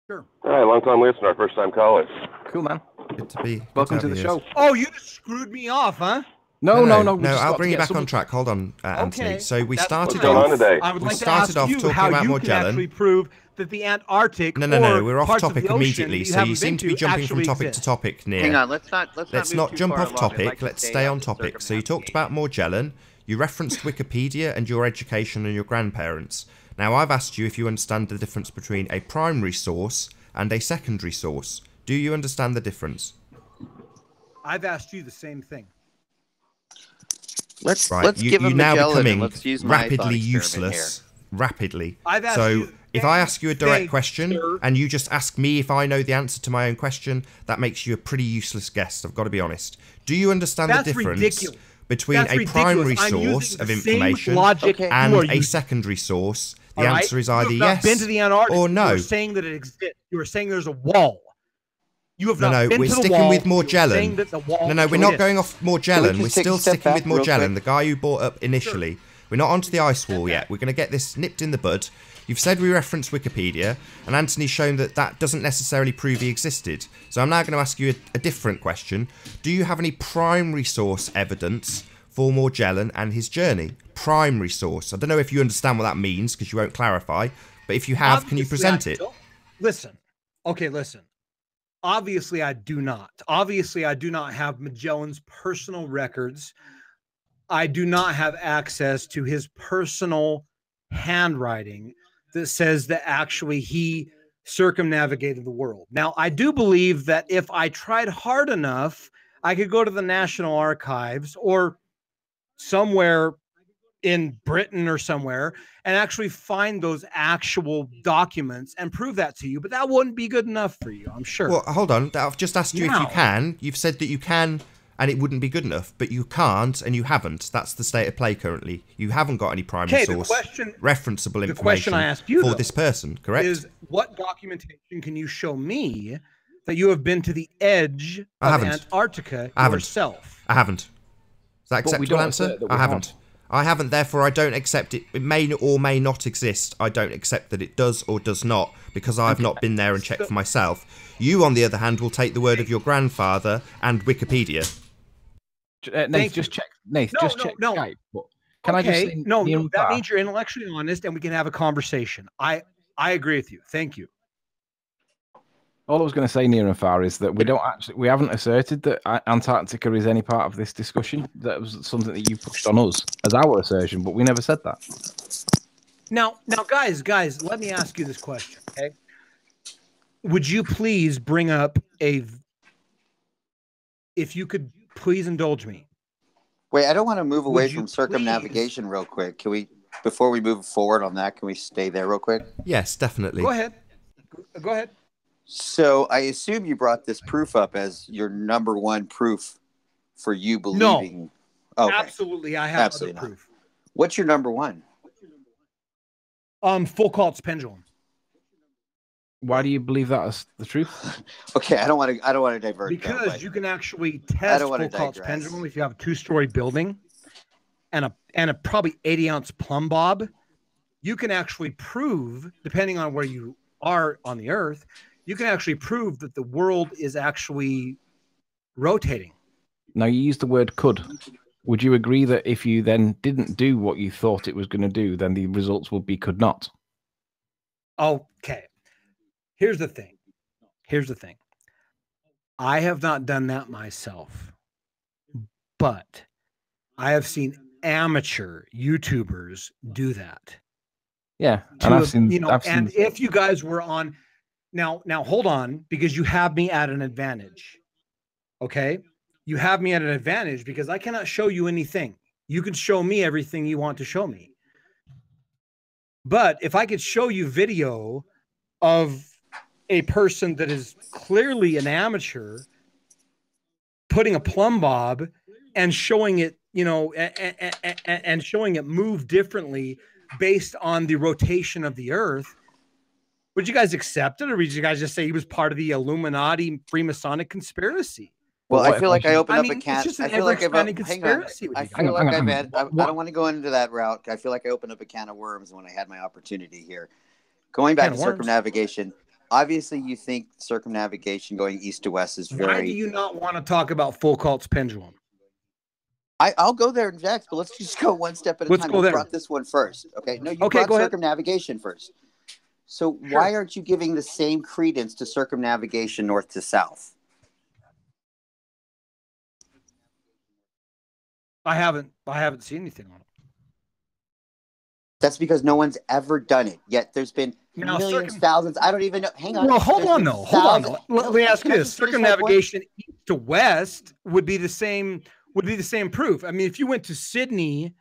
C: Sure.
E: Hi, long time listener, first time caller.
B: Cool, man.
A: Good to be.
B: Welcome to the show.
C: Oh, you just screwed me off, huh?
B: No.
A: I'll bring you back on track. Hold on, Anthony.
C: Okay.
A: So we started
E: What's going on
A: off.
E: today?
C: I would
A: We
C: like to
A: started
C: ask
A: off
C: you
A: talking
C: how
A: about
C: you
A: Magellan.
C: can actually prove that the Antarctic.
A: No. We're off
C: parts of
A: topic
C: the ocean
A: immediately.
C: that
A: So you
C: haven't
A: seem
C: been
A: to be jumping from
C: actually
A: topic
C: exist.
A: to topic, near.
D: Hang on, let's not
A: Not
D: move
A: jump
D: too
A: off
D: far along. I'd
A: topic.
D: like to
A: Let's
D: stay
A: stay
D: on
A: on
D: the
A: topic. So you talked about Magellan. You referenced Wikipedia and your education and your grandparents. Now I've asked you if you understand the difference between a primary source and a secondary source. Do you understand the difference?
C: I've asked you the same thing.
D: Let's
A: you're
D: give him
A: now
D: Magellan
A: becoming
D: and let's use my
A: rapidly
D: thought experiment
A: useless. Rapidly.
C: I've asked
A: So
C: you
A: if I ask you a direct question
C: sir.
A: and you just ask me if I know the answer to my own question, that makes you a pretty useless guest. I've got to be honest. Do you understand the difference
C: ridiculous.
A: between
C: That's
A: a
C: ridiculous.
A: primary
C: I'm
A: source
C: using
A: of
C: the same
A: information
C: logic
A: and
C: you are
A: a
C: using.
A: secondary source? The
C: All right?
A: answer is either
C: you have not
A: yes
C: been to the Antarctic,
A: or no.
C: You are saying that it exists. You are saying there's a wall. You have
A: No,
C: not been
A: we're
C: to the
A: sticking
C: wall.
A: with
C: You're saying
A: Magellan.
C: that the wall
A: No, we're not going off Magellan.
D: just
A: We're
D: take a
A: still
D: step
A: sticking with
D: back real
A: Magellan,
D: quick?
A: the guy who brought up initially. We're not onto the ice wall yet. We're going to get this nipped in the bud. You've said we referenced Wikipedia, and Anthony's shown that that doesn't necessarily prove he existed. So I'm now going to ask you a different question. Do you have any primary source evidence for Magellan and his journey? Primary source. I don't know if you understand what that means, because you won't clarify. But if you have, can you present it?
C: Listen. Okay, listen. Obviously, I do not. Obviously, I do not have Magellan's personal records. I do not have access to his personal handwriting that says that actually he circumnavigated the world. Now, I do believe that if I tried hard enough, I could go to the National Archives or somewhere in Britain or somewhere and actually find those actual documents and prove that to you. But that wouldn't be good enough for you, I'm sure.
A: Well, hold on. I've just asked you if you can. You've said that you can and it wouldn't be good enough. But you can't, and you haven't. That's the state of play currently. You haven't got any primary source referenceable information
C: I asked you,
A: for this person, correct?
C: Is what documentation can you show me that you have been to the edge of Antarctica yourself?
A: I haven't. Is that acceptable answer? I haven't. I haven't, therefore I don't accept it. It may or may not exist. I don't accept that it does or does not, because I've not been there and checked for myself. You, on the other hand, will take the word of your grandfather and Wikipedia.
B: Nate, just check. Nate, just check Skype. Can I just say
C: no, that means you're intellectually honest and we can have a conversation. I agree with you. Thank you.
B: All I was going to say, near and far, is that we haven't asserted that Antarctica is any part of this discussion. That was something that you pushed on us as our assertion, but we never said that.
C: Now, guys, let me ask you this question, okay? Would you please bring up if you could please indulge me?
D: Wait, I don't want to move away from circumnavigation real quick. Can we, before we move forward on that, can we stay there real quick?
A: Yes, definitely.
C: Go ahead. Go ahead.
D: So I assume you brought this proof up as your number one proof for you believing.
C: No, okay. Absolutely. I have other proof.
D: What's your number one?
C: Foucault's pendulum.
B: Why do you believe that is the truth?
D: Okay, I don't want to divert.
C: Because you can actually test Foucault's pendulum if you have a 2-story building and a probably 80-ounce plumb bob. You can actually prove, depending on where you are on the Earth, you can actually prove that the world is actually rotating.
B: Now, you used the word could. Would you agree that if you then didn't do what you thought it was going to do, then the results would be could not?
C: Okay. Here's the thing. I have not done that myself, but I have seen amateur YouTubers do that.
B: Yeah. And I've seen,
C: and if you guys were on... Now hold on, because you have me at an advantage. Okay? You have me at an advantage because I cannot show you anything. You can show me everything you want to show me. But if I could show you video of a person that is clearly an amateur putting a plumb bob and showing it, and showing it move differently based on the rotation of the Earth, would you guys accept it, or would you guys just say he was part of the Illuminati Freemasonic conspiracy?
D: Well, I feel like I opened up a can.
C: It's just an ever-expanding conspiracy.
D: I feel like I've had. I don't want to go into that route. I feel like I opened up a can of worms when I had my opportunity here. Going back to circumnavigation, obviously you think circumnavigation going east to west is very...
C: Why do you not want to talk about Foucault's pendulum?
D: I'll go there next, but let's just go one step at a time. You brought this one first. Okay. No, you brought circumnavigation first. So why aren't you giving the same credence to circumnavigation north to south?
C: I haven't seen anything on it.
D: That's because no one's ever done it. Yet there's been millions, thousands. I don't even know. Hang on.
C: Well, hold on though. Let me ask you this: circumnavigation east to west would be the same. Would be the same proof. I mean, if you went to Sydney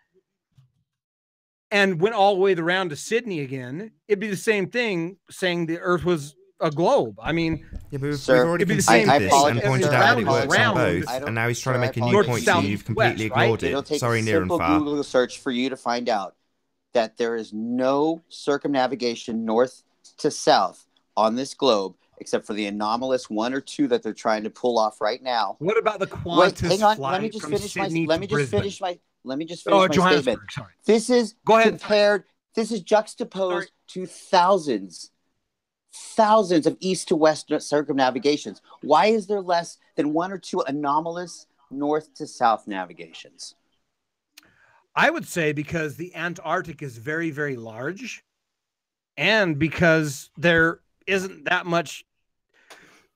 C: and went all the way around to Sydney again, it'd be the same thing saying the Earth was a globe. I mean,
A: yeah, but we've already conceded this and pointed out that it works on both, and now he's trying to make a new point to you. You've completely ignored it.
D: It'll take
A: Sorry,
D: a
A: near and
D: simple
A: far.
D: Google search for you to find out that there is no circumnavigation north to south on this globe, except for the anomalous one or two that they're trying to pull off right now.
C: What about the Qantas
D: hang on.
C: flight
D: Let me just
C: from
D: finish
C: Sydney
D: my. Let me
C: to
D: just
C: Brisbane?
D: finish my. Let me just finish my statement.
C: Sorry.
D: This is
C: Go ahead.
D: compared. This is juxtaposed to thousands of east to west circumnavigations. Why is there less than one or two anomalous north to south navigations?
C: I would say because the Antarctic is very, very large, and because there isn't that much.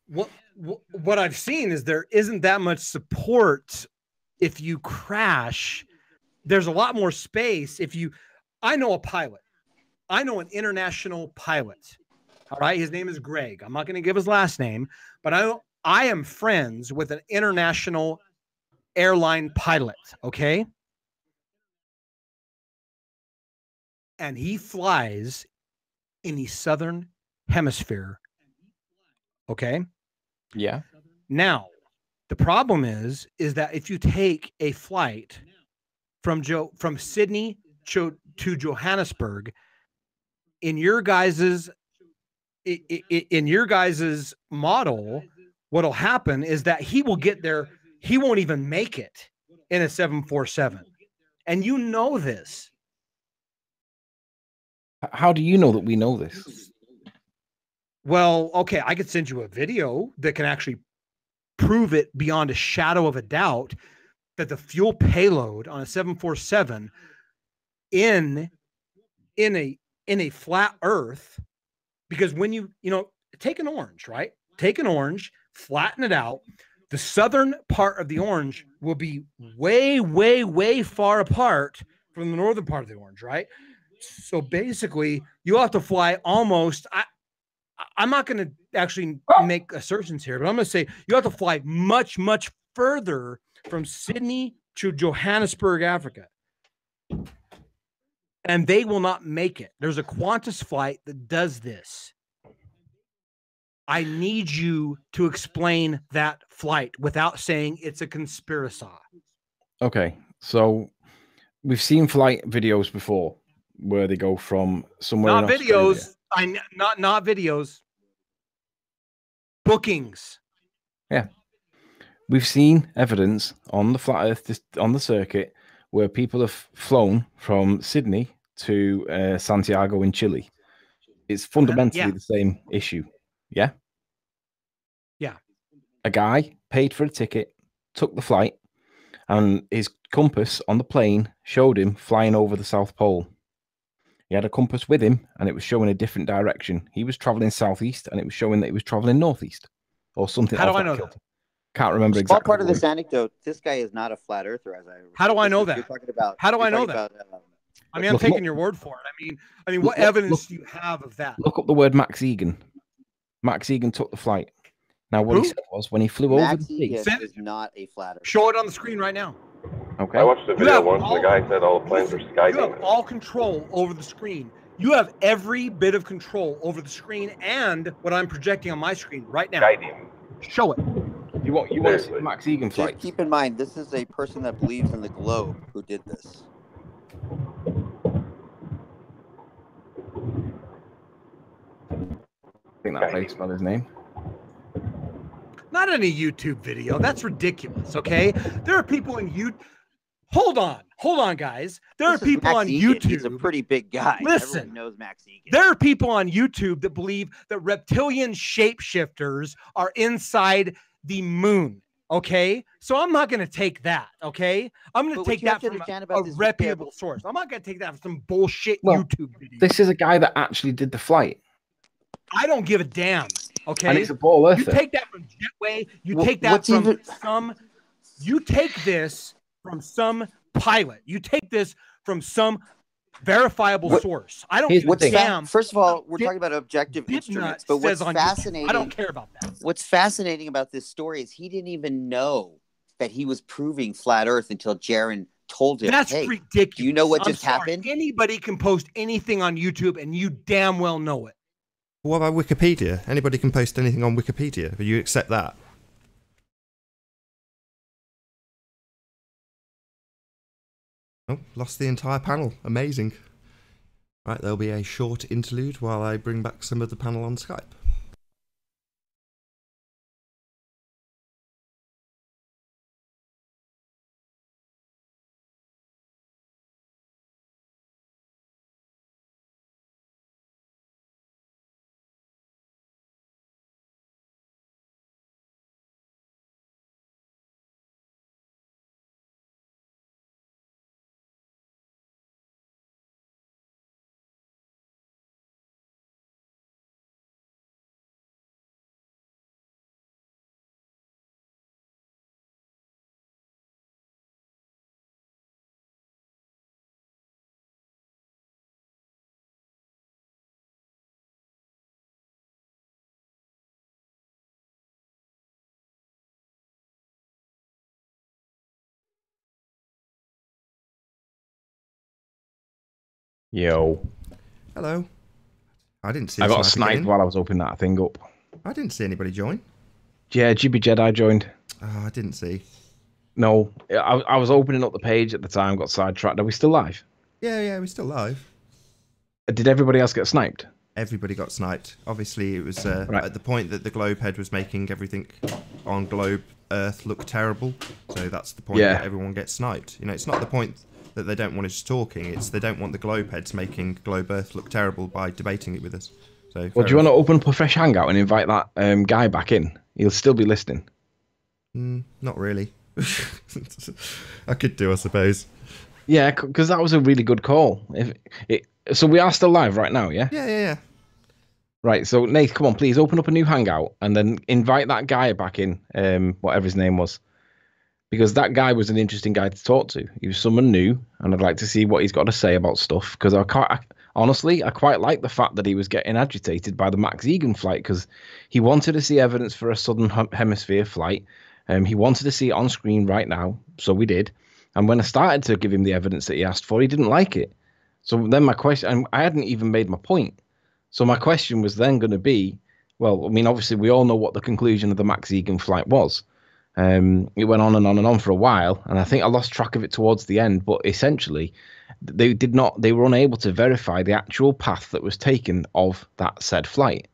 C: What I've seen is there isn't that much support if you crash. There's a lot more space if you. I know a pilot. I know an international pilot. All right, his name is Greg. I'm not going to give his last name, but I am friends with an international airline pilot. Okay. And he flies in the southern hemisphere. Okay.
B: Yeah.
C: Now, The problem is that if you take a flight from Sydney to Johannesburg, in your guys's model, what'll happen is that he will get there. He won't even make it in a 747. And you know this.
B: How do you know that we know this?
C: Well, okay, I could send you a video that can actually prove it beyond a shadow of a doubt that the fuel payload on a 747 in a flat Earth, because when you take an orange, right? Take an orange, flatten it out. The southern part of the orange will be way, way, way far apart from the northern part of the orange, right? So basically, you have to fly almost. I'm not going to actually make assertions here, but I'm going to say you have to fly much, much further from Sydney to Johannesburg, Africa. And they will not make it. There's a Qantas flight that does this. I need you to explain that flight without saying it's a conspiracy.
B: Okay, so we've seen flight videos before where they go from somewhere.
C: Not videos. Not videos. Bookings.
B: Yeah, we've seen evidence on the flat Earth on the circuit where people have flown from Sydney to Santiago in Chile. It's fundamentally the same issue. Yeah.
C: Yeah.
B: A guy paid for a ticket, took the flight, and his compass on the plane showed him flying over the South Pole. He had a compass with him, and it was showing a different direction. He was traveling southeast, and it was showing that he was traveling northeast, or something.
C: How do I know that?
B: Can't remember exactly.
D: Part of this anecdote. This guy is not a flat earther, as I.
C: How do I know that?
D: You're talking about.
C: How do I know that? I mean, I'm taking your word for it. I mean, what evidence do you have of that?
B: Look up the word Max Egan. Max Egan took the flight. Now, what he said was when he flew over the sea.
D: Max is not a flat earther.
C: Show it on the screen right now.
B: Okay.
E: I watched the video once, and the guy said all the planes were skying.
C: You have all control over the screen. You have every bit of control over the screen and what I'm projecting on my screen right now. Show it.
B: You want to see the Max Egan flight?
D: Just keep in mind, this is a person that believes in the globe who did this.
B: I think that place spelled his name.
C: Not in a YouTube video. That's ridiculous. Okay, there are people in YouTube. Hold on, guys. There are people on YouTube.
D: He's a pretty big guy.
C: Listen,
D: everyone knows Max Egan.
C: There are people on YouTube that believe that reptilian shapeshifters are inside the moon. Okay, so I'm not going to take that. Okay, I'm going to take that from a reputable source. I'm not going to take that from some bullshit YouTube video.
B: This is a guy that actually did the flight.
C: I don't give a damn. Okay,
B: and it's a ball earther.
C: You take that from Jetway. You take that from some. You take this from some pilot. You take this from some verifiable source. I don't give a damn.
D: First of all, we're talking about objective instruments, but what's fascinating,
C: I don't care about that.
D: What's fascinating about this story is he didn't even know that he was proving flat Earth until Jaron told him.
C: That's ridiculous.
D: Do you know what just happened?
C: Anybody can post anything on YouTube, and you damn well know it.
A: What about Wikipedia? Anybody can post anything on Wikipedia. Will you accept that? Oh, lost the entire panel. Amazing. Right, there'll be a short interlude while I bring back some of the panel on Skype.
B: Yo.
A: Hello. I didn't see.
B: I got sniped while I was opening that thing up.
A: I didn't see anybody join.
B: Yeah, GB Jedi joined.
A: Oh, I didn't see.
B: No, I was opening up the page at the time, got sidetracked. Are we still live?
A: Yeah, we're still live.
B: Did everybody else get sniped?
A: Everybody got sniped. Obviously, it was
B: Right.
A: at the point that the globe head was making everything on globe Earth look terrible. So that's the point that everyone gets sniped. You know, it's not the point that they don't want us talking. It's they don't want the globe heads making globe Earth look terrible by debating it with us. So,
B: well, do you want to open up a fresh hangout and invite that guy back in? He'll still be listening.
A: Not really. I could do, I suppose.
B: Yeah, because that was a really good call. So we are still live right now, yeah?
A: Yeah.
B: Right, so Nate, come on, please open up a new hangout and then invite that guy back in, whatever his name was. Because that guy was an interesting guy to talk to. He was someone new, and I'd like to see what he's got to say about stuff. Because honestly, I quite like the fact that he was getting agitated by the Max Egan flight, because he wanted to see evidence for a Southern Hemisphere flight. He wanted to see it on screen right now, so we did. And when I started to give him the evidence that he asked for, he didn't like it. So then my question, I hadn't even made my point. So my question was then going to be, well, I mean, obviously we all know what the conclusion of the Max Egan flight was. It went on and on and on for a while, and I think I lost track of it towards the end. But essentially, they were unable to verify the actual path that was taken of that said flight.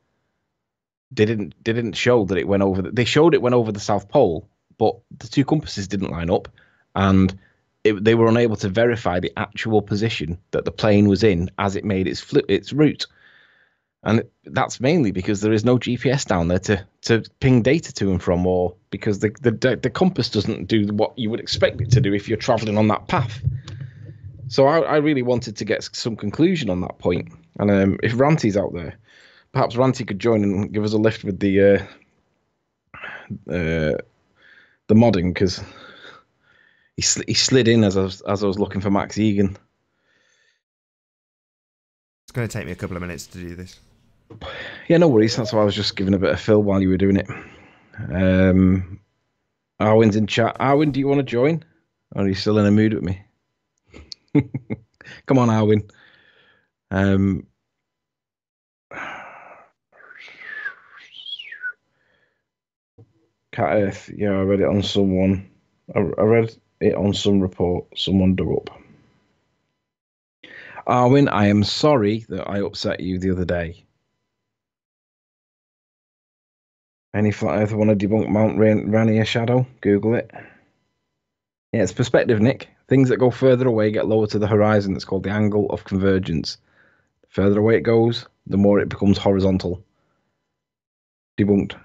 B: They didn't show that it went over. They showed it went over the South Pole, but the two compasses didn't line up, and they were unable to verify the actual position that the plane was in as it made its route. And that's mainly because there is no GPS down there to ping data to and from, or because the compass doesn't do what you would expect it to do if you're traveling on that path. So I really wanted to get some conclusion on that point. And if Ranty's out there, perhaps Ranty could join and give us a lift with the modding, because he slid in as I was looking for Max Egan.
A: It's going to take me a couple of minutes to do this.
B: Yeah, no worries. That's why I was just giving a bit of fill while you were doing it. Arwin's in chat. Arwin, do you want to join? Or are you still in a mood with me? Come on, Arwin. Cat Earth. Yeah, I read it on someone. I read it on some report someone dug up. Arwin, I am sorry that I upset you the other day. Any flat earther want to debunk Mount Rainier shadow? Google it. Yeah, it's perspective, Nick. Things that go further away get lower to the horizon. It's called the angle of convergence. The further away it goes, the more it becomes horizontal. Debunked.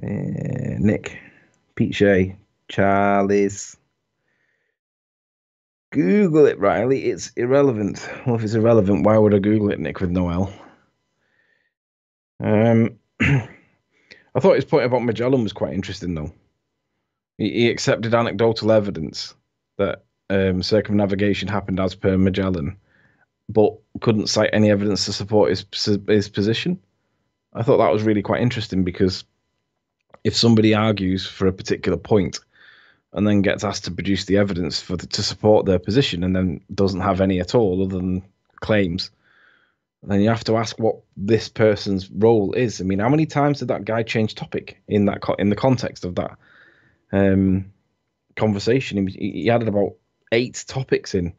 B: Nick, Pete Shea, Charlie's. Google it, Riley. It's irrelevant. Well, if it's irrelevant, why would I Google it, Nick, with no L? I thought his point about Magellan was quite interesting, though. He accepted anecdotal evidence that circumnavigation happened as per Magellan, but couldn't cite any evidence to support his position. I thought that was really quite interesting, because if somebody argues for a particular point and then gets asked to produce the evidence to support their position and then doesn't have any at all other than claims, then you have to ask what this person's role is. I mean, how many times did that guy change topic in the context of that conversation? He added about 8 topics in,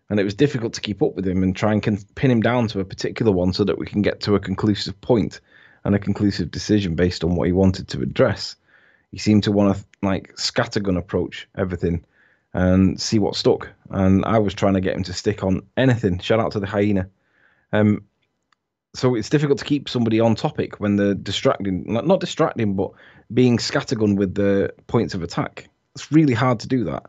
B: and it was difficult to keep up with him and try and pin him down to a particular one so that we can get to a conclusive point and a conclusive decision based on what he wanted to address. He seemed to want to scattergun approach everything and see what stuck. And I was trying to get him to stick on anything. Shout out to the hyena. So it's difficult to keep somebody on topic when they're distracting, not distracting, but being scattergun with the points of attack. It's really hard to do that.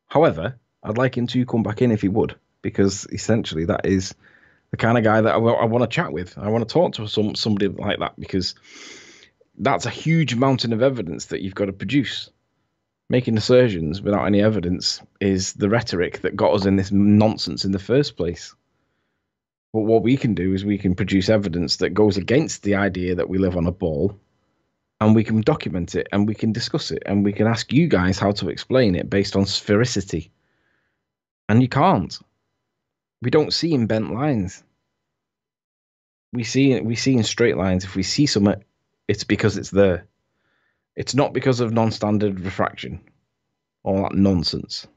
B: However, I'd like him to come back in if he would, because essentially that is the kind of guy that I want to chat with. I want to talk to somebody like that, because that's a huge mountain of evidence that you've got to produce. Making assertions without any evidence is the rhetoric that got us in this nonsense in the first place. But what we can do is we can produce evidence that goes against the idea that we live on a ball, and we can document it, and we can discuss it, and we can ask you guys how to explain it based on sphericity. And you can't. We don't see in bent lines. we see in straight lines. If we see something, it's because it's there. It's not because of non-standard refraction. All that nonsense.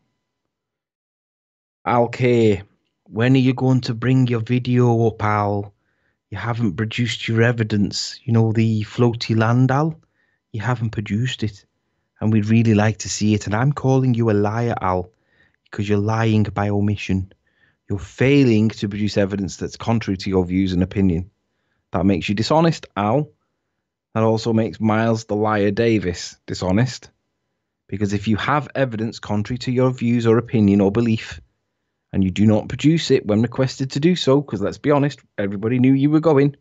B: Al K, when are you going to bring your video up, Al? You haven't produced your evidence. You know, the floaty land, Al? You haven't produced it. And we'd really like to see it. And I'm calling you a liar, Al, because you're lying by omission. You're failing to produce evidence that's contrary to your views and opinion. That makes you dishonest, Al. That also makes Miles the Liar Davis dishonest. Because if you have evidence contrary to your views or opinion or belief, and you do not produce it when requested to do so, because let's be honest, everybody knew you were going,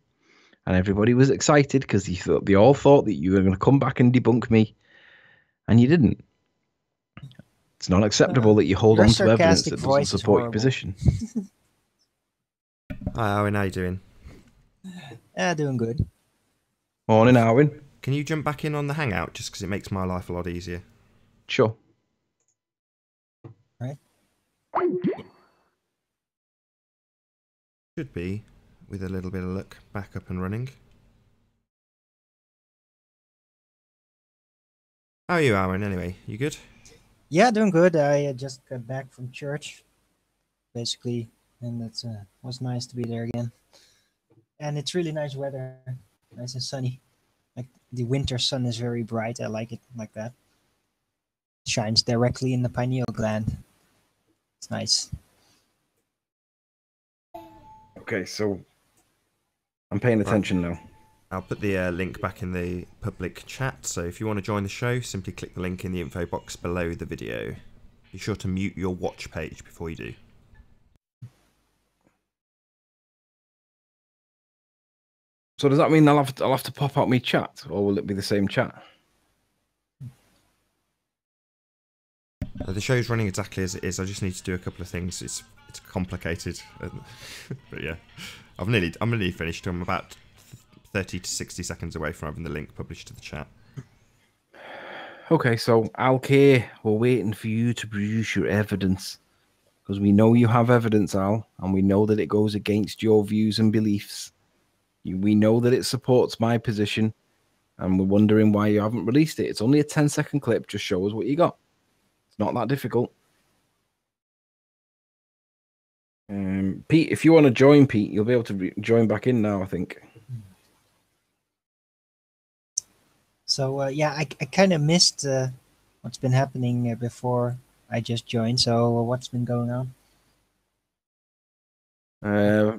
B: and everybody was excited because they all thought that you were going to come back and debunk me, and you didn't. It's not acceptable that you hold on to evidence that doesn't support your position.
A: Hi, Owen. How you doing?
F: Doing good.
B: Morning, Arwin.
A: Can you jump back in on the Hangout just because it makes my life a lot easier?
B: Sure.
F: Right.
A: Should be, with a little bit of luck, back up and running. How are you, Aaron, anyway? You good?
F: Yeah, doing good. I just got back from church, basically, and it was nice to be there again. And it's really nice weather, nice and sunny. Like the winter sun is very bright. I like it like that. It shines directly in the pineal gland. It's nice.
B: Okay, so I'm paying attention now.
A: I'll put the link back in the public chat, so if you want to join the show, simply click the link in the info box below the video. Be sure to mute your watch page before you do.
B: So does that mean I'll have to pop out my chat, or will it be the same chat?
A: The show's running exactly as it is. I just need to do a couple of things. It's complicated, but yeah, I'm nearly finished. I'm about 30 to 60 seconds away from having the link published to the chat.
B: Okay, so Al K, we're waiting for you to produce your evidence, because we know you have evidence, Al, and we know that it goes against your views and beliefs. We know that it supports my position, and we're wondering why you haven't released it. It's only a 10-second clip. Just show us what you got. It's not that difficult. Pete, if you want to join, Pete, you'll be able to join back in now, I think.
F: So, yeah, I kind of missed what's been happening before I just joined. So what's been going on?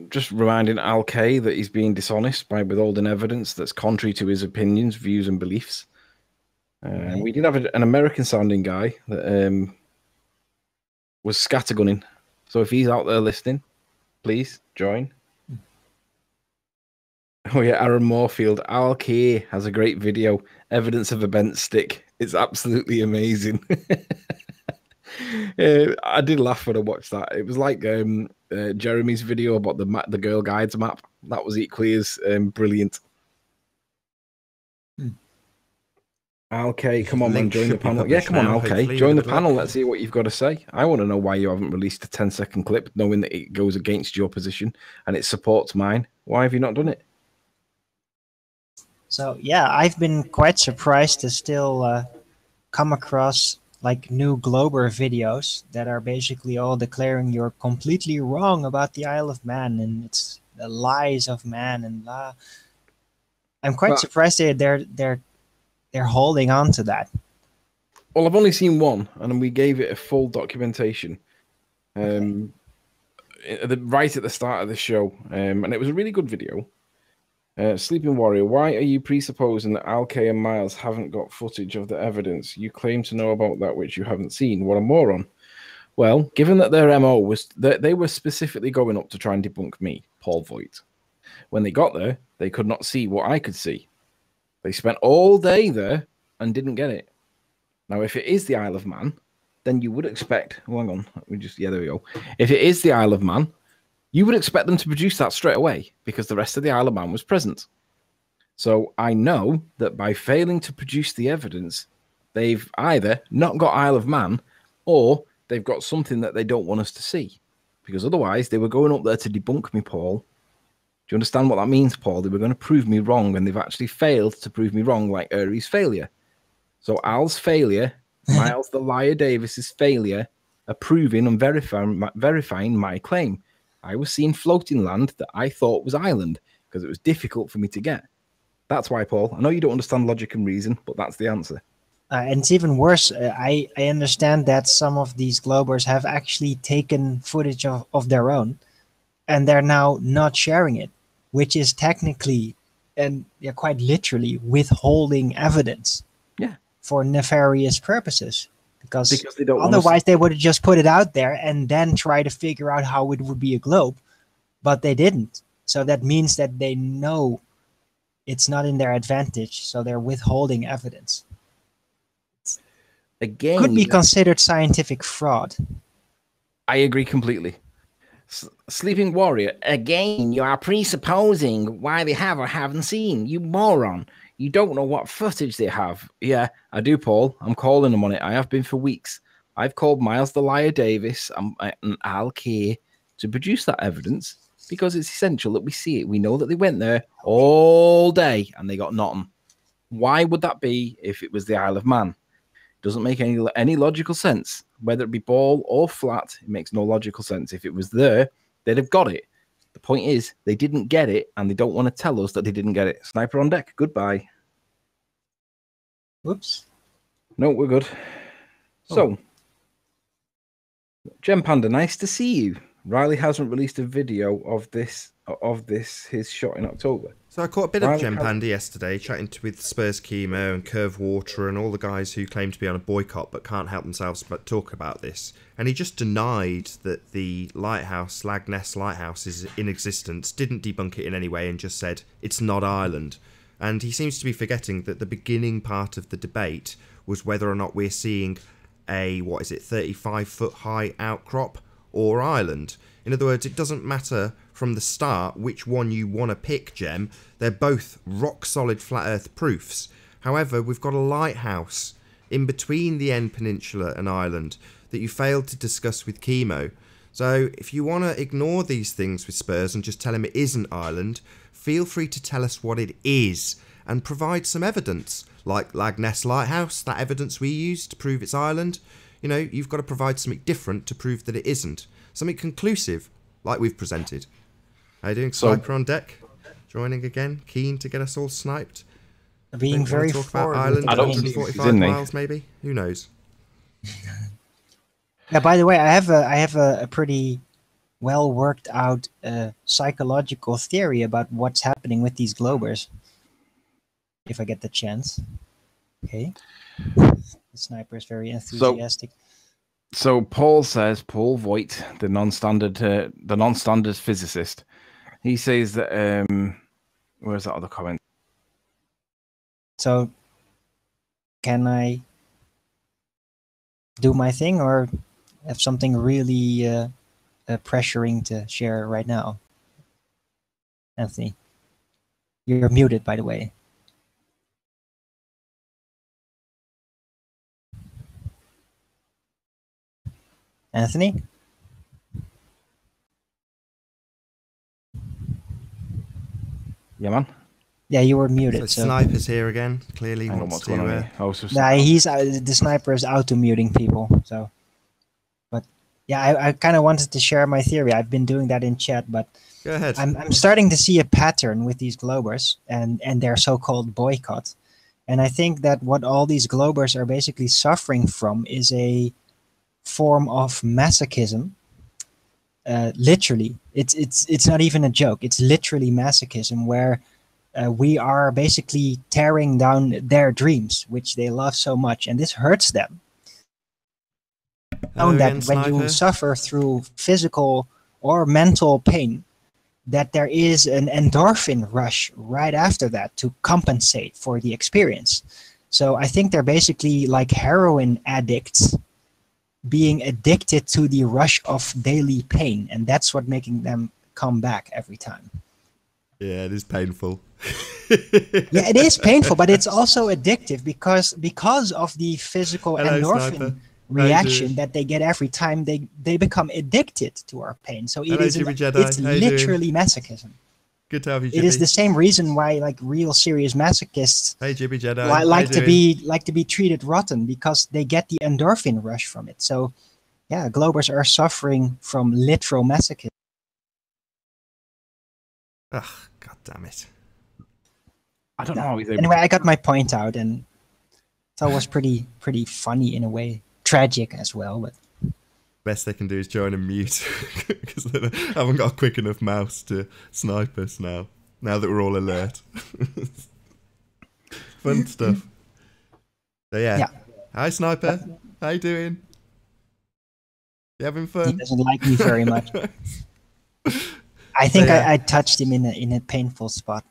B: Just reminding Al K that he's being dishonest by withholding evidence that's contrary to his opinions, views, and beliefs. Right. We did have an American-sounding guy that was scattergunning. So if he's out there listening, please join. Oh yeah, Aaron Moorfield. Al K has a great video, evidence of a bent stick. It's absolutely amazing. I did laugh when I watched that. It was like Jeremy's video about the Girl Guides map. That was equally as brilliant. Al K, come on, man, join the panel. Yeah, come on, Al K, join the panel. Let's see what you've got to say. I want to know why you haven't released a 10-second clip, knowing that it goes against your position and it supports mine. Why have you not done it?
F: So, yeah, I've been quite surprised to still come across like new Glober videos that are basically all declaring you're completely wrong about the Isle of Man and it's the lies of man and blah. I'm quite surprised they're holding on to that.
B: Well, I've only seen one, and we gave it a full documentation right at the start of the show, and it was a really good video. Sleeping Warrior, why are you presupposing that Al K and Miles haven't got footage of the evidence? You claim to know about that which you haven't seen. What a moron. Well, given that their MO was that they were specifically going up to try and debunk me, Paul Voigt. When they got there, they could not see what I could see. They spent all day there and didn't get it. Now, if it is the Isle of Man, then you would expect... Oh, hang on. There we go. If it is the Isle of Man, you would expect them to produce that straight away because the rest of the Isle of Man was present. So I know that by failing to produce the evidence, they've either not got Isle of Man or they've got something that they don't want us to see. Because otherwise, they were going up there to debunk me, Paul. you understand what that means, Paul? They were going to prove me wrong, and they've actually failed to prove me wrong, like Uri's failure. So Al's failure, Miles the Liar Davis's failure, are proving and verifying my claim. I was seeing floating land that I thought was island because it was difficult for me to get. That's why, Paul. I know you don't understand logic and reason, but that's the answer.
F: And it's even worse. I understand that some of these globers have actually taken footage of their own, and they're now not sharing it, which is technically and quite literally withholding evidence.
B: Yeah.
F: For nefarious purposes. Because
B: they don't
F: otherwise they would have just put it out there and then try to figure out how it would be a globe. But they didn't. So that means that they know it's not in their advantage. So they're withholding evidence.
B: Again,
F: could be considered scientific fraud.
B: I agree completely. Sleeping Warrior, again, you are presupposing why they have or haven't seen. You moron. You don't know what footage they have. Yeah, I do, Paul. I'm calling them on it. I have been for weeks. I've called Miles the Liar Davis and Al Kay to produce that evidence because it's essential that we see it. We know that they went there all day and they got nothing. Why would that be if it was the Isle of Man? Doesn't make any logical sense. Whether it be ball or flat, it makes no logical sense. If it was there, they'd have got it. The point is, they didn't get it, and they don't want to tell us that they didn't get it. Sniper on deck. Goodbye.
F: Whoops.
B: No, we're good. So, Gem Panda, nice to see you. Riley hasn't released a video of this his shot in October.
A: So I caught a bit of Gem Panda yesterday, chatting with Spurs Chemo and Curve Water and all the guys who claim to be on a boycott but can't help themselves but talk about this. And he just denied that the lighthouse, Lagness Lighthouse, is in existence, didn't debunk it in any way and just said it's not Ireland. And he seems to be forgetting that the beginning part of the debate was whether or not we're seeing a, 35-foot high outcrop or island. In other words, it doesn't matter from the start which one you want to pick, Gem. They're both rock-solid flat Earth proofs. However, we've got a lighthouse in between the End Peninsula and Ireland that you failed to discuss with Chemo. So if you want to ignore these things with Spurs and just tell him it isn't Ireland, feel free to tell us what it is and provide some evidence, like Lagness Lighthouse, that evidence we used to prove it's Ireland. You know, you've got to provide something different to prove that it isn't. Something conclusive, like we've presented. How you doing, Sniper on deck? Joining again, keen to get us all sniped.
F: Being very
A: talk about Ireland, 145 miles maybe. Who knows?
F: Yeah. By the way, I have a pretty well worked out psychological theory about what's happening with these globers. If I get the chance. Okay. The Sniper is very enthusiastic.
B: So Paul says, Paul Voigt, the non-standard physicist, he says that where's that other comment?
F: So can I do my thing or have something really pressuring to share right now? Anthony, you're muted, by the way. Anthony?
B: Yeah, man.
F: Yeah, you were muted.
A: So Sniper's here again. Clearly wants to.
F: He's the Sniper is auto-muting people. So, but yeah, I kind of wanted to share my theory. I've been doing that in chat, but
A: go ahead.
F: I'm starting to see a pattern with these globers and their so-called boycott, and I think that what all these globers are basically suffering from is a form of masochism. Literally, it's not even a joke. It's literally masochism, where we are basically tearing down their dreams, which they love so much, and this hurts them. Know that when you suffer through physical or mental pain, that there is an endorphin rush right after that to compensate for the experience. So I think they're basically like heroin addicts being addicted to the rush of daily pain, and that's what making them come back every time.
A: Yeah, it is painful.
F: Yeah, it is painful, but it's also addictive because of the physical endorphin reaction that they get every time they become addicted to our pain. So it's literally masochism.
A: Good to have you, Jibby.
F: It is the same reason why like real serious masochists
A: hey Jibby Jedi,
F: like to be treated rotten, because they get the endorphin rush from it. So yeah, Globers are suffering from literal masochism.
A: Ugh, god damn it.
B: I don't know how he's able
F: Anyway,
B: to...
F: I got my point out, and that was pretty funny in a way. Tragic as well, but
A: Best they can do is join and mute, because they haven't got a quick enough mouse to snipe us now that we're all alert. Fun stuff. So yeah. Hi Sniper, how you doing? You having fun?
F: he doesn't like me very much. I think I touched him in a painful spot.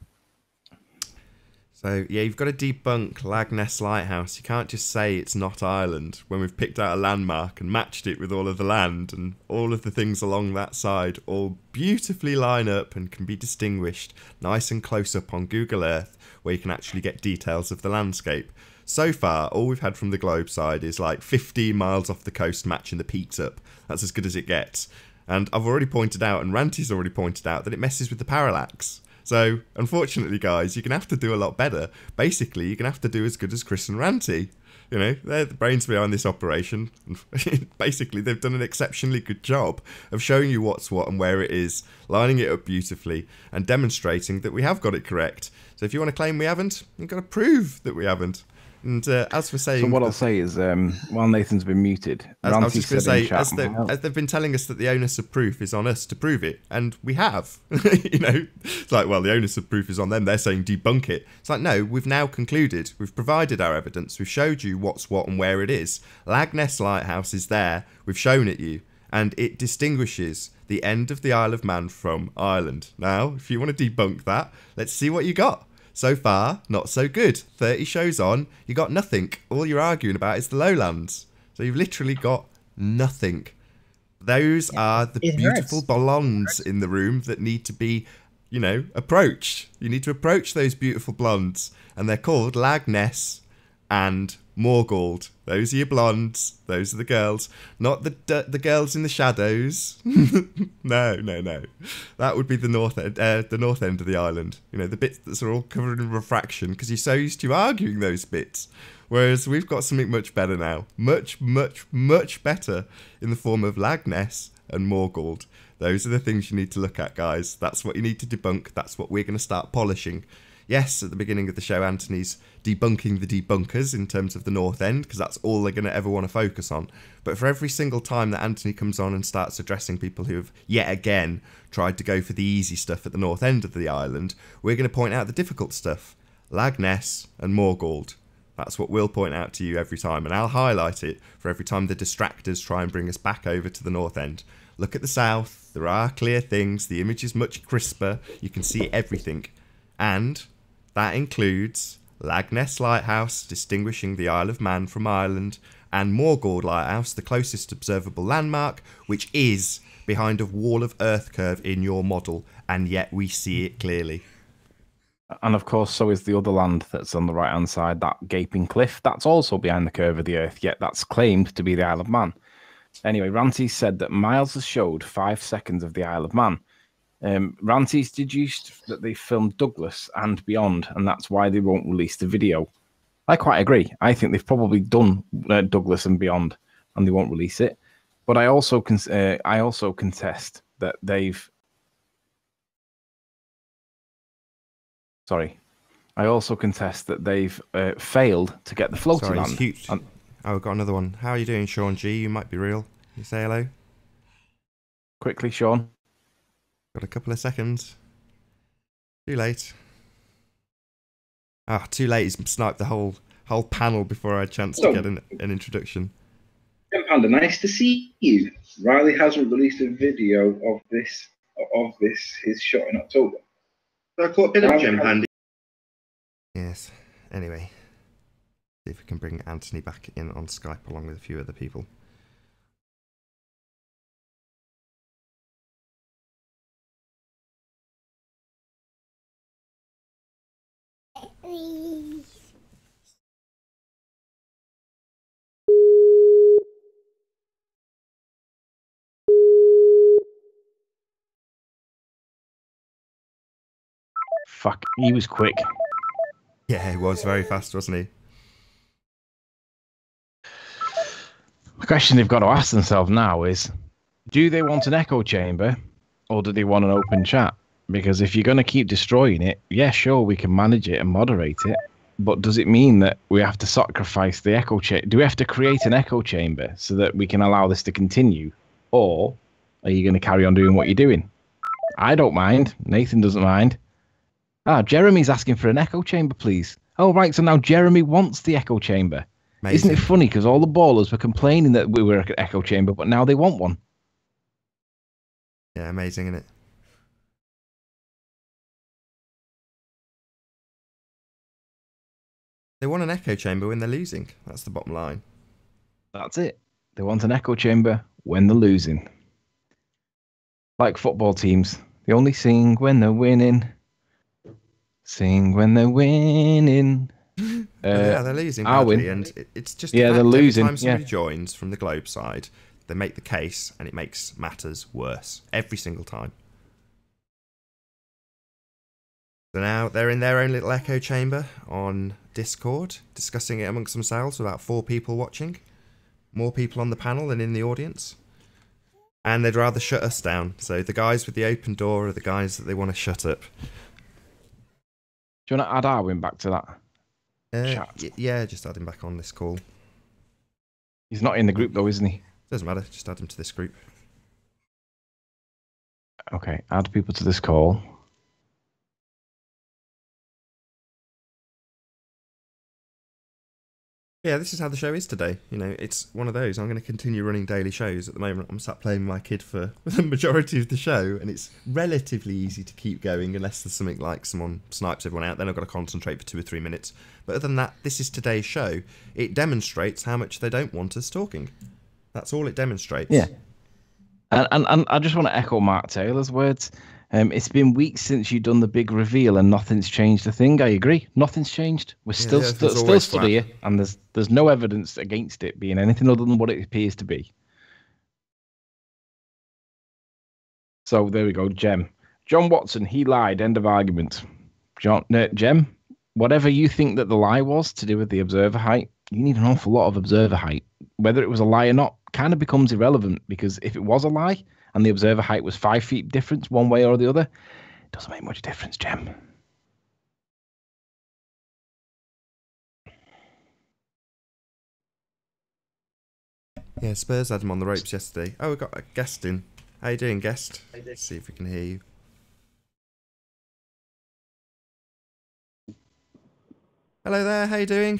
A: So yeah, you've got to debunk Lagness Lighthouse. You can't just say it's not Ireland when we've picked out a landmark and matched it with all of the land, and all of the things along that side all beautifully line up and can be distinguished nice and close up on Google Earth, where you can actually get details of the landscape. So far, all we've had from the globe side is like 15 miles off the coast matching the peaks up. That's as good as it gets. And I've already pointed out, and Ranty's already pointed out, that it messes with the parallax. So, unfortunately, guys, you're going to have to do a lot better. Basically, you're going to have to do as good as Chris and Ranty. You know, they're the brains behind this operation. Basically, they've done an exceptionally good job of showing you what's what and where it is, lining it up beautifully, and demonstrating that we have got it correct. So if you want to claim we haven't, you've got to prove that we haven't. And as for saying...
B: So what I'll say is, while Nathan's been muted,
A: I was just going to say, as they've been telling us that the onus of proof is on us to prove it, and we have. You know, it's like, well, the onus of proof is on them. They're saying debunk it. It's like, no, we've now concluded. We've provided our evidence. We've showed you what's what and where it is. Lagness Lighthouse is there. We've shown it you. And it distinguishes the end of the Isle of Man from Ireland. Now, if you want to debunk that, let's see what you got. So far, not so good. 30 shows on, you got nothing. All you're arguing about is the lowlands. So you've literally got nothing. Those are the beautiful blondes in the room that need to be, you know, approached. You need to approach those beautiful blondes. And they're called Lagness and Morgold. Those are your blondes. Those are the girls. Not the girls in the shadows. No. That would be the north end of the island. You know, the bits that are all covered in refraction, because you're so used to arguing those bits. Whereas we've got something much better now. Much better in the form of Lagness and Morgold. Those are the things you need to look at, guys. That's what you need to debunk. That's what we're going to start polishing. Yes, at the beginning of the show, Anthony's debunking the debunkers in terms of the North End, because that's all they're going to ever want to focus on. But for every single time that Anthony comes on and starts addressing people who have yet again tried to go for the easy stuff at the North End of the island, we're going to point out the difficult stuff. Lagness and Morgold. That's what we'll point out to you every time, and I'll highlight it for every time the distractors try and bring us back over to the North End. Look at the south. There are clear things. The image is much crisper. You can see everything. And that includes Lagness Lighthouse, distinguishing the Isle of Man from Ireland, and Morgold Lighthouse, the closest observable landmark, which is behind a wall of earth curve in your model, and yet we see it clearly.
B: And of course, so is the other land that's on the right-hand side, that gaping cliff. That's also behind the curve of the earth, yet that's claimed to be the Isle of Man. Anyway, Ranty said that Miles has showed 5 seconds of the Isle of Man. Ranty's deduced that they filmed Douglas and Beyond, and that's why they won't release the video. I quite agree. I think they've probably done Douglas and Beyond, and they won't release it. But I also contest that they've... Sorry. I also contest that they've failed to get the floating land.
A: Oh, we've got another one. How are you doing, Sean G? You might be real. Can you say hello?
B: Quickly, Sean.
A: Got a couple of seconds. Too late. Ah, too late. He's sniped the whole panel before I had a chance to get an introduction.
G: Panda, nice to see you. Riley hasn't released a video of this his shot in October. So I caught a bit of Gem Panda.
A: Yes. Anyway, see if we can bring Anthony back in on Skype along with a few other people.
B: Fuck, he was quick.
A: Yeah, he was very fast, wasn't he?
B: The question they've got to ask themselves now is, do they want an echo chamber or do they want an open chat? Because if you're going to keep destroying it, yeah, sure, we can manage it and moderate it. But does it mean that we have to sacrifice the echo chamber? Do we have to create an echo chamber so that we can allow this to continue? Or are you going to carry on doing what you're doing? I don't mind. Nathan doesn't mind. Jeremy's asking for an echo chamber, please. Oh, right, so now Jeremy wants the echo chamber. Amazing. Isn't it funny? Because all the ballers were complaining that we were an echo chamber, but now they want one.
A: Yeah, amazing, isn't it? They want an echo chamber when they're losing. That's the bottom line.
B: That's it. They want an echo chamber when they're losing. Like football teams. They only sing when they're winning. Sing when they're winning.
A: Yeah, they're losing badly, and it's just
B: they're losing.
A: Every time somebody joins from the Globe side, they make the case, and it makes matters worse every single time. So now they're in their own little echo chamber on Discord, discussing it amongst themselves with about 4 people watching. More people on the panel than in the audience. And they'd rather shut us down. So the guys with the open door are the guys that they want to shut up.
B: Do you want to add Arwin back to that chat?
A: Yeah, just add him back on this call.
B: He's not in the group though, isn't he?
A: Doesn't matter, just add him to this group.
B: Okay, add people to this call.
A: Yeah, this is how the show is today. You know, it's one of those. I'm going to continue running daily shows. At the moment, I'm sat playing with my kid for the majority of the show, and it's relatively easy to keep going unless there's something like someone snipes everyone out. Then I've got to concentrate for 2 or 3 minutes. But other than that, this is today's show. It demonstrates how much they don't want us talking. That's all it demonstrates.
B: Yeah. And I just want to echo Mark Taylor's words. It's been weeks since you've done the big reveal and nothing's changed a thing. I agree. Nothing's changed. We're still stood here, and there's no evidence against it being anything other than what it appears to be. So there we go, Jem. John Watson, he lied. End of argument. Jem, whatever you think that the lie was to do with the observer height, you need an awful lot of observer height. Whether it was a lie or not kind of becomes irrelevant, because if it was a lie and the observer height was 5 feet difference one way or the other, it doesn't make much difference, Jem.
A: Yeah, Spurs had him on the ropes yesterday. Oh, we got a guest in. How you doing, guest? Let's see if we can hear you. Hello there, how you doing?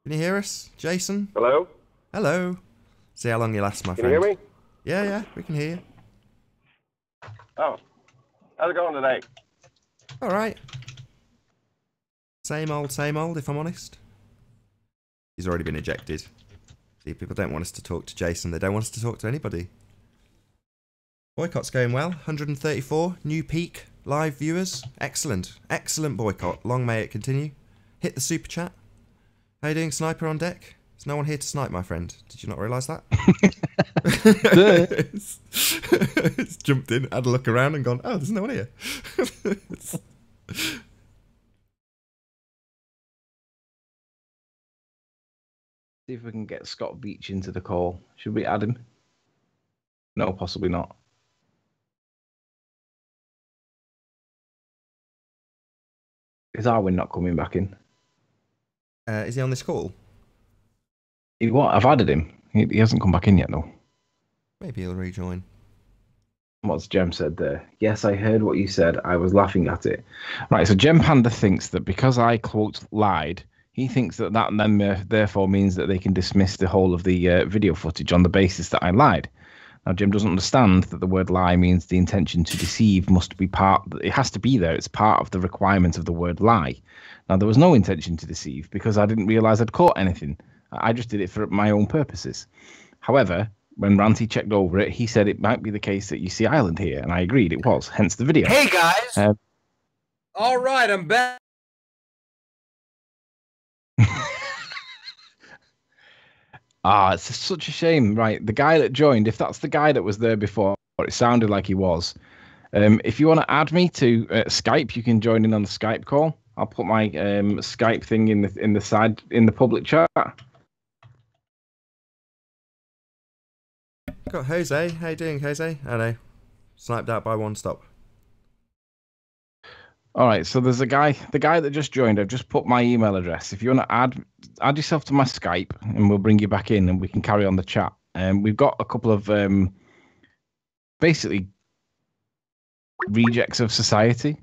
A: Can you hear us, Jason?
E: Hello?
A: Hello. See how long you last, my friend.
E: Can you hear me?
A: Yeah, we can hear you.
E: Oh, how's it going today?
A: All right. Same old, if I'm honest. He's already been ejected. See, people don't want us to talk to Jason. They don't want us to talk to anybody. Boycott's going well. 134, new peak, live viewers. Excellent. Excellent boycott. Long may it continue. Hit the super chat. How you doing, Sniper on deck? There's no one here to snipe, my friend. Did you not realise that? It's jumped in, had a look around and gone, oh, there's no one here.
B: See if we can get Scott Beach into the call. Should we add him? No, possibly not. Is Arwin not coming back in?
A: Is he on this call?
B: I've added him. He hasn't come back in yet, though.
A: Maybe he'll rejoin.
B: What's Jem said there? Yes, I heard what you said. I was laughing at it. Right, so Jem Panda thinks that because I, quote, lied, he thinks that then therefore means that they can dismiss the whole of the video footage on the basis that I lied. Now, Jem doesn't understand that the word lie means the intention to deceive must be part. It has to be there. It's part of the requirement of the word lie. Now, there was no intention to deceive because I didn't realize I'd caught anything. I just did it for my own purposes. However, when Ranty checked over it, he said it might be the case that you see Ireland here, and I agreed it was, hence the video.
C: Hey, guys! All right, I'm back.
B: It's such a shame. Right, the guy that joined, if that's the guy that was there before, or it sounded like he was, If you want to add me to Skype, you can join in on the Skype call. I'll put my Skype thing in the public chat.
A: Got Jose. How you doing, Jose? I know. Sniped out by one stop.
B: All right, so there's the guy that just joined. I've just put my email address. If you want to add yourself to my Skype, and we'll bring you back in, and we can carry on the chat. We've got a couple of basically rejects of society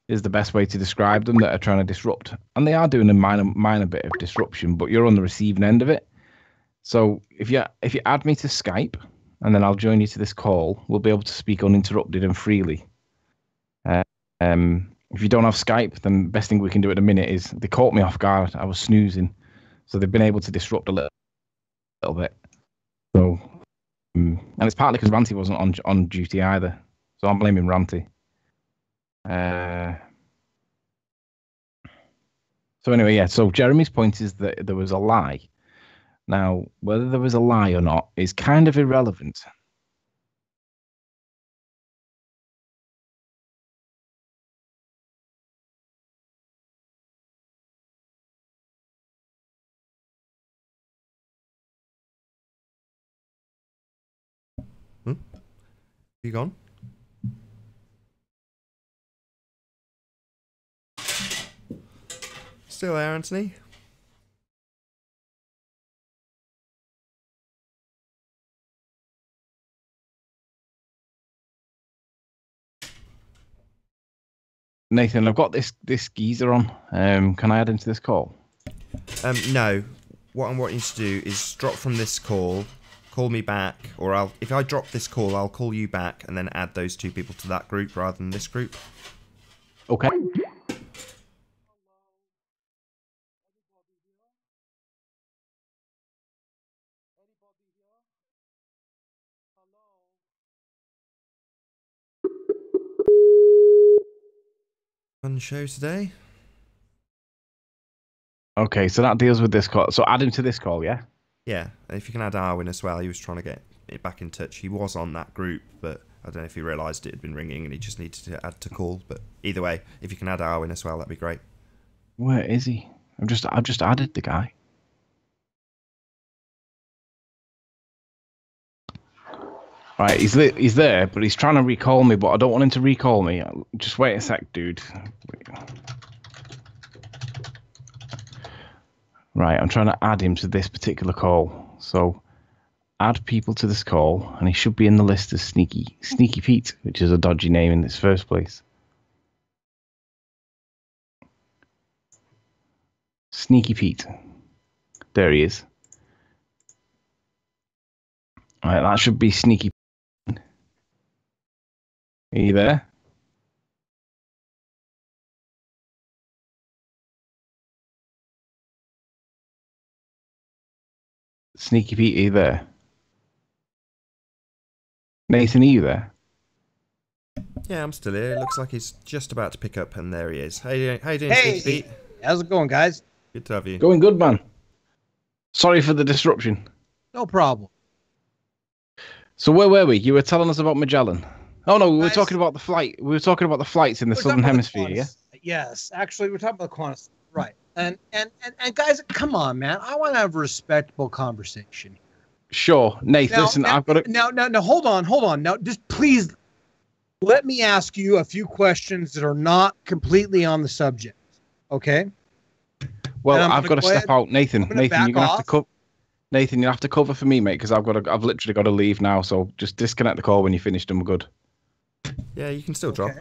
B: is the best way to describe them, that are trying to disrupt, and they are doing a minor bit of disruption, but you're on the receiving end of it. So if you add me to Skype, and then I'll join you to this call, we'll be able to speak uninterrupted and freely. If you don't have Skype, then the best thing we can do at the minute is, they caught me off guard. I was snoozing, so they've been able to disrupt a little bit. So, and it's partly because Ranty wasn't on duty either, so I'm blaming Ranty. So anyway, yeah. So Jeremy's point is that there was a lie. Now, whether there was a lie or not is kind of irrelevant.
A: You gone? Still there, Anthony?
B: Nathan, I've got this geezer on. Can I add him to this call?
A: No. What I'm wanting you to do is drop from this call, call me back, or if I drop this call, I'll call you back and then add those two people to that group rather than this group.
B: Okay.
A: Fun show today.
B: Okay, so that deals with this call. So add him to this call, yeah?
A: Yeah, if you can add Arwin as well. He was trying to get it back in touch. He was on that group, but I don't know if he realised it had been ringing and he just needed to add to call. But either way, if you can add Arwin as well, that'd be great.
B: Where is he? I've just added the guy. Right, he's there, but he's trying to recall me, but I don't want him to recall me. Just wait a sec, dude. Right, I'm trying to add him to this particular call. So, add people to this call, and he should be in the list as Sneaky Pete, which is a dodgy name in its first place. Sneaky Pete. There he is. Right, that should be Sneaky. Are you there? Sneaky Pete, are you there? Nathan, are you there?
A: Yeah, I'm still here. It looks like he's just about to pick up, and there he is. How you doing,
C: Hey,
A: Sneaky Pete?
C: how's it going, guys?
A: Good to have you.
B: Going good, man. Sorry for the disruption.
C: No problem.
B: So where were we? You were telling us about Magellan. Oh no, we were talking about the flight. We were talking about the flights in the southern hemisphere, yeah?
C: Yes, actually, we're talking about the Qantas, right? And guys, come on, man. I want to have a respectable conversation.
B: Sure, Nathan. Listen, I've got to.
C: Now, hold on. Now, just please let me ask you a few questions that are not completely on the subject. Okay.
B: Well, I've got to step out, Nathan. Nathan, you're gonna have to cover. Nathan, you have to cover for me, mate, because I've literally got to leave now. So just disconnect the call when you finished, and we're good.
A: Yeah, you can still drop.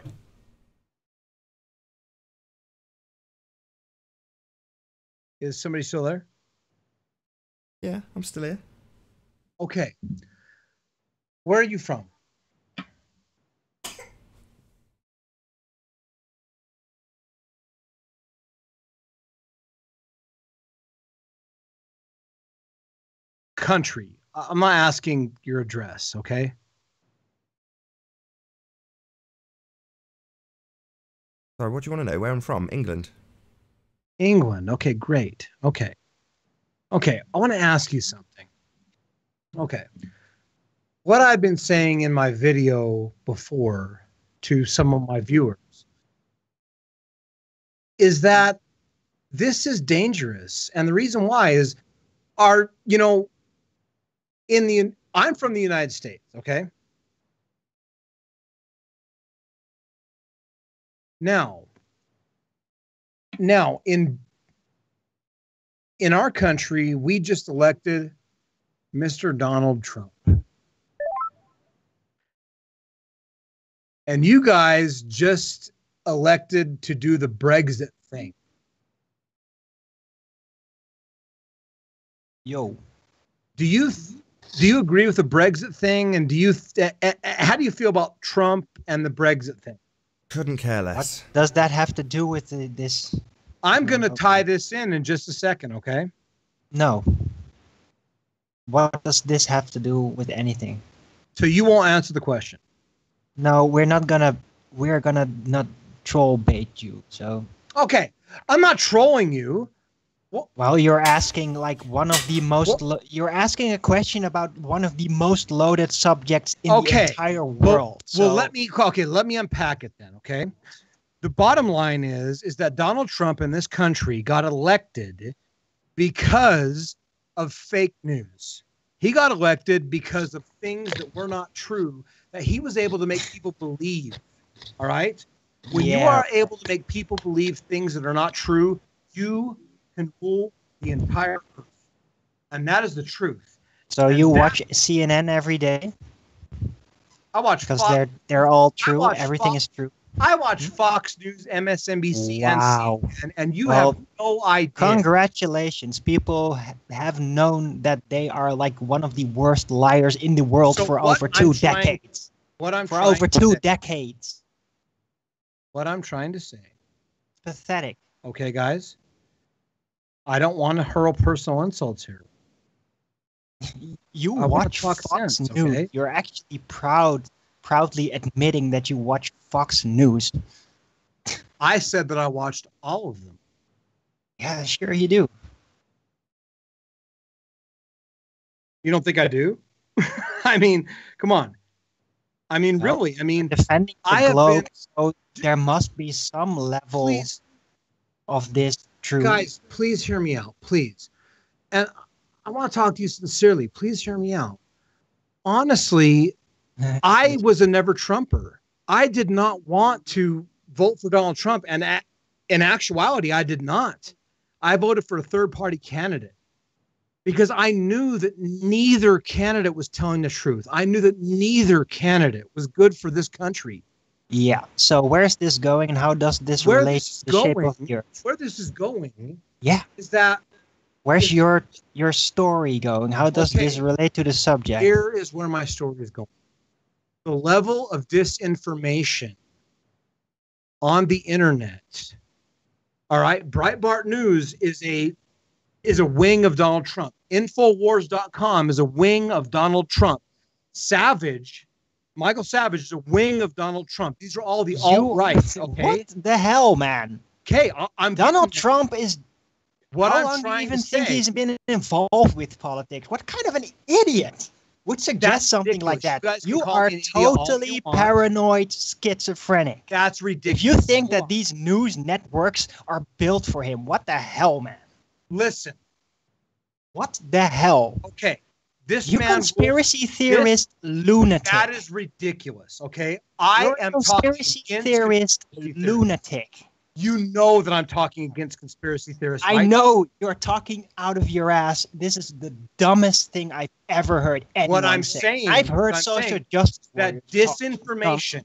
C: Is somebody still there?
A: Yeah, I'm still here.
C: Okay. Where are you from? Country. I'm not asking your address, okay?
A: Sorry, what do you want to know? Where I'm from? England.
C: England. Okay, great. Okay. I want to ask you something. Okay. What I've been saying in my video before to some of my viewers is that this is dangerous. And the reason why is I'm from the United States, okay? Now in our country, we just elected Mr. Donald Trump. And you guys just elected to do the Brexit thing.
F: Yo.
C: Do you agree with the Brexit thing? And how do you feel about Trump and the Brexit thing?
A: Couldn't care less.
F: What does that have to do with this?
C: I'm going to tie this in just a second, okay?
F: No. What does this have to do with anything?
C: So you won't answer the question?
F: No, we're gonna not troll bait you. So
C: okay, I'm not trolling you.
F: Well, you're asking like one of the most. You're asking a question about one of the most loaded subjects in the entire world.
C: Well, let me unpack it then. Okay, the bottom line is that Donald Trump in this country got elected because of fake news. He got elected because of things that were not true that he was able to make people believe. All right, when you are able to make people believe things that are not true, you can rule the entire earth, and that is the truth.
F: So you watch CNN every day?
C: I watch
F: because they're all true. Everything is true.
C: I watch Fox News, MSNBC, and CNN, and you have no idea.
F: Congratulations, people have known that they are like one of the worst liars in the world for over 2 decades. What I'm trying
C: to say.
F: It's pathetic.
C: Okay, guys. I don't want to hurl personal insults here.
F: You watch Fox News. Okay? You're actually proudly admitting that you watch Fox News.
C: I said that I watched all of them.
F: Yeah, sure you do.
C: You don't think I do? I mean, come on. I mean, really. I mean,
F: defending the globe, so there must be some level of this truth.
C: Guys, please hear me out, please. And I want to talk to you sincerely. Please hear me out. Honestly, I was a never Trumper. I did not want to vote for Donald Trump. And in actuality, I did not. I voted for a third-party candidate because I knew that neither candidate was telling the truth. I knew that neither candidate was good for this country.
F: Yeah. So where's this going, and how does this relate to the shape of the earth?
C: Where this is going,
F: is
C: that
F: where's your story going? How does this relate to the subject?
C: Here is where my story is going. The level of disinformation on the internet. All right, Breitbart News is a wing of Donald Trump. Infowars.com is a wing of Donald Trump. Michael Savage is a wing of Donald Trump. These are all the alt-right. Okay,
F: what the hell, man?
C: Okay,
F: Donald Trump is.
C: What
F: how long do you even think he's been involved with politics? What kind of an idiot would suggest something like that? You are totally paranoid, schizophrenic.
C: That's ridiculous.
F: If you think that these news networks are built for him, what the hell, man?
C: Listen.
F: What the hell?
C: Okay.
F: You conspiracy theorist lunatic.
C: That is ridiculous. Okay. I am
F: conspiracy theorist lunatic.
C: You know that I'm talking against conspiracy theorists.
F: I know you're talking out of your ass. This is the dumbest thing I've ever heard anyone
C: What I'm
F: say.
C: saying,
F: I've heard social justice.
C: That disinformation.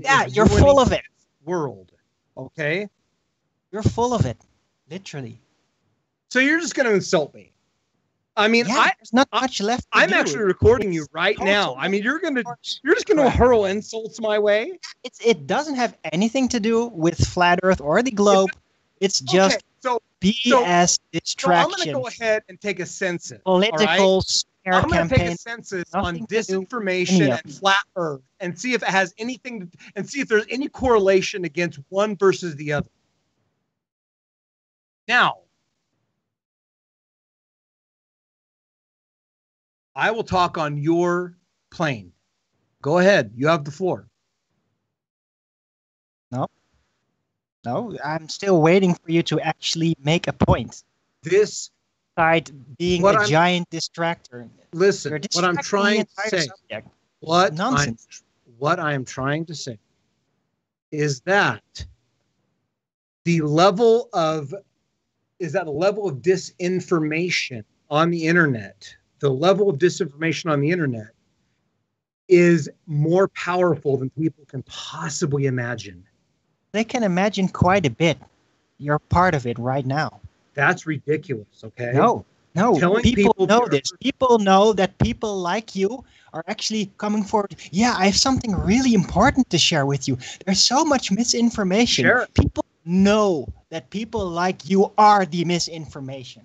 F: Yeah, you're full of it.
C: World. Okay.
F: You're full of it. Literally.
C: So you're just going to insult me. I mean,
F: there's not much left.
C: I'm actually recording you right now. I mean, you're just gonna hurl insults my way.
F: It doesn't have anything to do with flat Earth or the globe. It's just BS distraction.
C: So I'm gonna go ahead and take a census.
F: Political smear campaign.
C: I'm gonna take a census on disinformation and flat Earth and see if it has anything and see if there's any correlation against one versus the other. Now, I will talk on your plane. Go ahead. You have the floor.
F: No, I'm still waiting for you to actually make a point.
C: This
F: side being a giant distractor.
C: Listen, what I'm trying to say, what I am trying to say is that the level of disinformation on the internet, is more powerful than people can possibly imagine.
F: They can imagine quite a bit. You're part of it right now.
C: That's ridiculous, okay?
F: No. People know this. People know that people like you are actually coming forward. Yeah, I have something really important to share with you. There's so much misinformation.
C: Sure.
F: People know that people like you are the misinformation.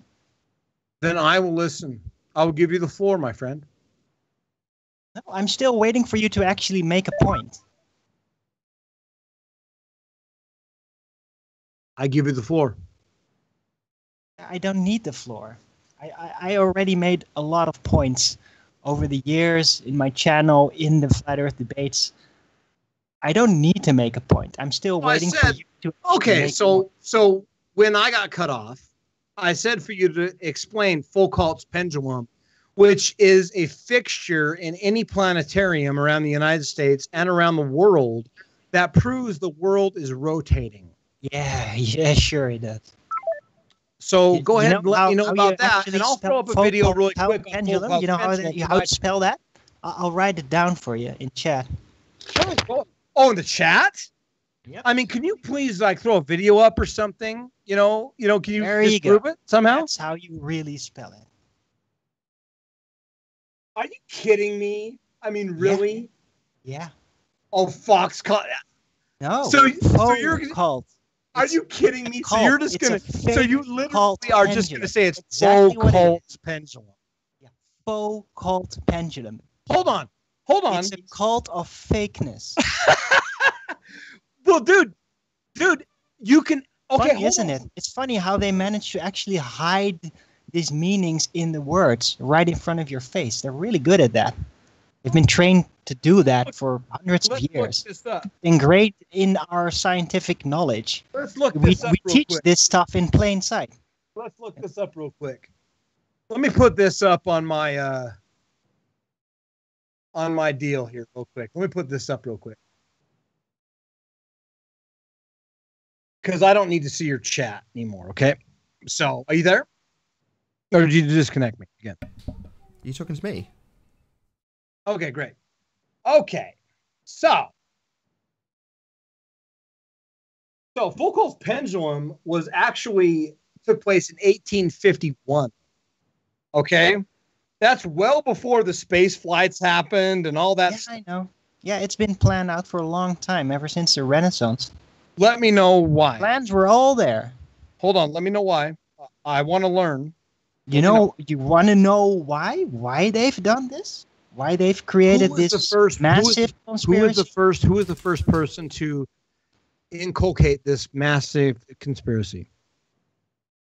C: Then I will listen. I will give you the floor, my friend.
F: No, I'm still waiting for you to actually make a point.
C: I give you the floor.
F: I don't need the floor. I already made a lot of points over the years in my channel, in the Flat Earth debates. I don't need to make a point. I'm still waiting for you to.
C: Okay, so when I got cut off, I said for you to explain Foucault's pendulum, which is a fixture in any planetarium around the United States and around the world that proves the world is rotating.
F: Yeah, sure it does.
C: So go ahead and let me know about that, and I'll throw up a video really quick.
F: Pendulum. You know how to spell that? I'll write it down for you in chat.
C: Oh, in the chat?
F: Yep.
C: I mean, can you please throw a video up or something? Can you prove it somehow?
F: That's how you really spell it.
C: Are you kidding me? I mean, really?
F: Yeah.
C: Oh, Foxcott.
F: No.
C: So you're
F: called.
C: Are you kidding me? So you're just gonna. So you literally are just gonna say it's
F: exactly
C: Foucault's pendulum.
F: Yeah. Foucault pendulum.
C: Hold on.
F: It's a cult of fakeness.
C: Well, dude, you can. Okay,
F: funny, isn't it? It's funny how they manage to actually hide these meanings in the words right in front of your face. They're really good at that. They've been trained to do that for hundreds of years. Ingrained in our scientific knowledge.
C: Let's look this up.
F: We teach this stuff in plain sight.
C: Let's look this up real quick. Let me put this up on my deal here real quick. Let me put this up real quick. Because I don't need to see your chat anymore, okay? So, are you there? Or did you disconnect me again?
A: Are you talking to me?
C: Okay, great. Okay, so Foucault's pendulum took place in 1851. Okay, that's well before the space flights happened and all that.
F: Yeah, I know. Yeah, it's been planned out for a long time, ever since the Renaissance.
C: Let me know why.
F: Plans were all there.
C: Hold on, let me know why. I want to learn.
F: You want to know why? Why they've done this? Why they've created this massive conspiracy?
C: Who is the first person to inculcate this massive conspiracy?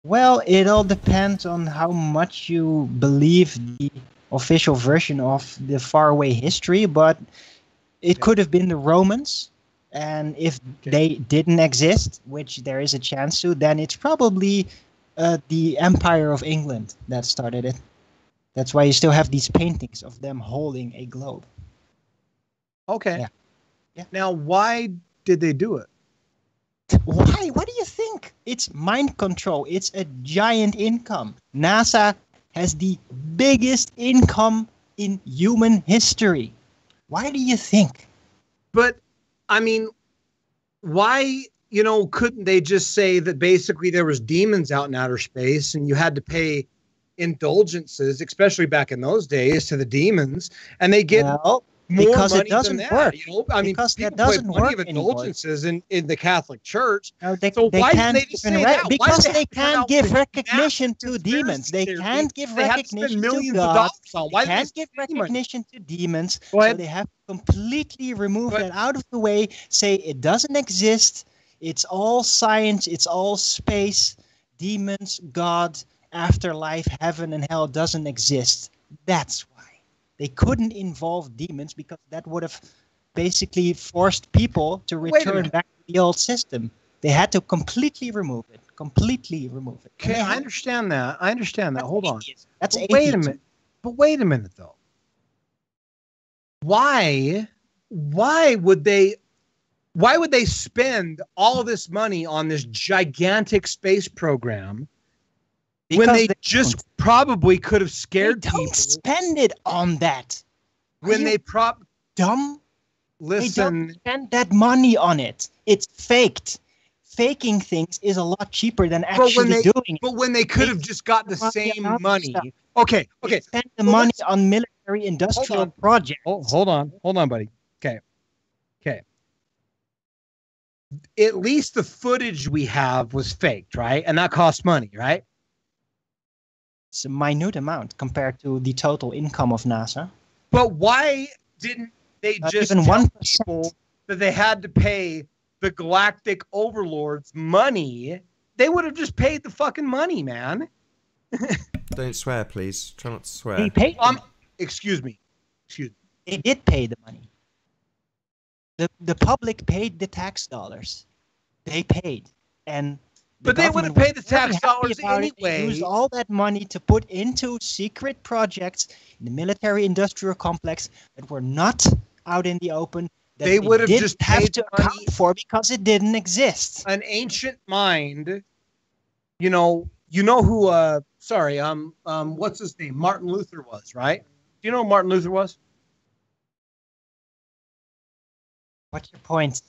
F: Well, it all depends on how much you believe the official version of the faraway history, but it could have been the Romans. And if they didn't exist, which there is a chance to, then it's probably the Empire of England that started it. That's why you still have these paintings of them holding a globe.
C: Okay. Yeah. Now, why did they do it?
F: Why? What do you think? It's mind control. It's a giant income. NASA has the biggest income in human history. Why do you think?
C: But, I mean, why, couldn't they just say that basically there was demons out in outer space and you had to pay indulgences, especially back in those days, to the demons, and they get more money than that.
F: Work.
C: I mean,
F: because
C: people
F: that doesn't
C: pay plenty
F: work
C: of indulgences in the Catholic Church.
F: No,
C: so why did they just say that?
F: Because they can't give recognition to demons. They can't give recognition to God. They can't give recognition to demons. So they have to completely remove that out of the way. Say it doesn't exist. It's all science. It's all space. Demons, God, afterlife, heaven and hell doesn't exist. That's why. They couldn't involve demons because that would have basically forced people to return back to the old system. They had to completely remove it.
C: Okay, I understand that. Hold on.
F: That's
C: wait a minute. But wait a minute, though. Why would they spend all this money on this gigantic space program when they just probably could have scared people?
F: Don't spend it on that.
C: When they
F: dumb.
C: Listen,
F: they don't spend that money on it. It's faked. Faking things is a lot cheaper than actually doing it.
C: But when they could have just got the same money. Okay.
F: Spend the money on military industrial projects.
C: Hold on, buddy. Okay. At least the footage we have was faked, right? And that cost money, right?
F: It's a minute amount compared to the total income of NASA.
C: But why didn't they just tell
F: 1%.
C: people that they had to pay the galactic overlords money? They would have just paid the fucking money, man.
A: Don't swear, please. Try not to swear.
F: They paid
C: excuse me.
F: They did pay the money. The public paid the tax dollars. They paid. But
C: they would have paid the tax dollars anyway.
F: They used all that money to put into secret projects in the military industrial complex that were not out in the open.
C: They would have just
F: have to account for because it didn't exist.
C: An ancient mind, you know who what's his name? Martin Luther was, right? Do you know who Martin Luther was?
F: What's your point?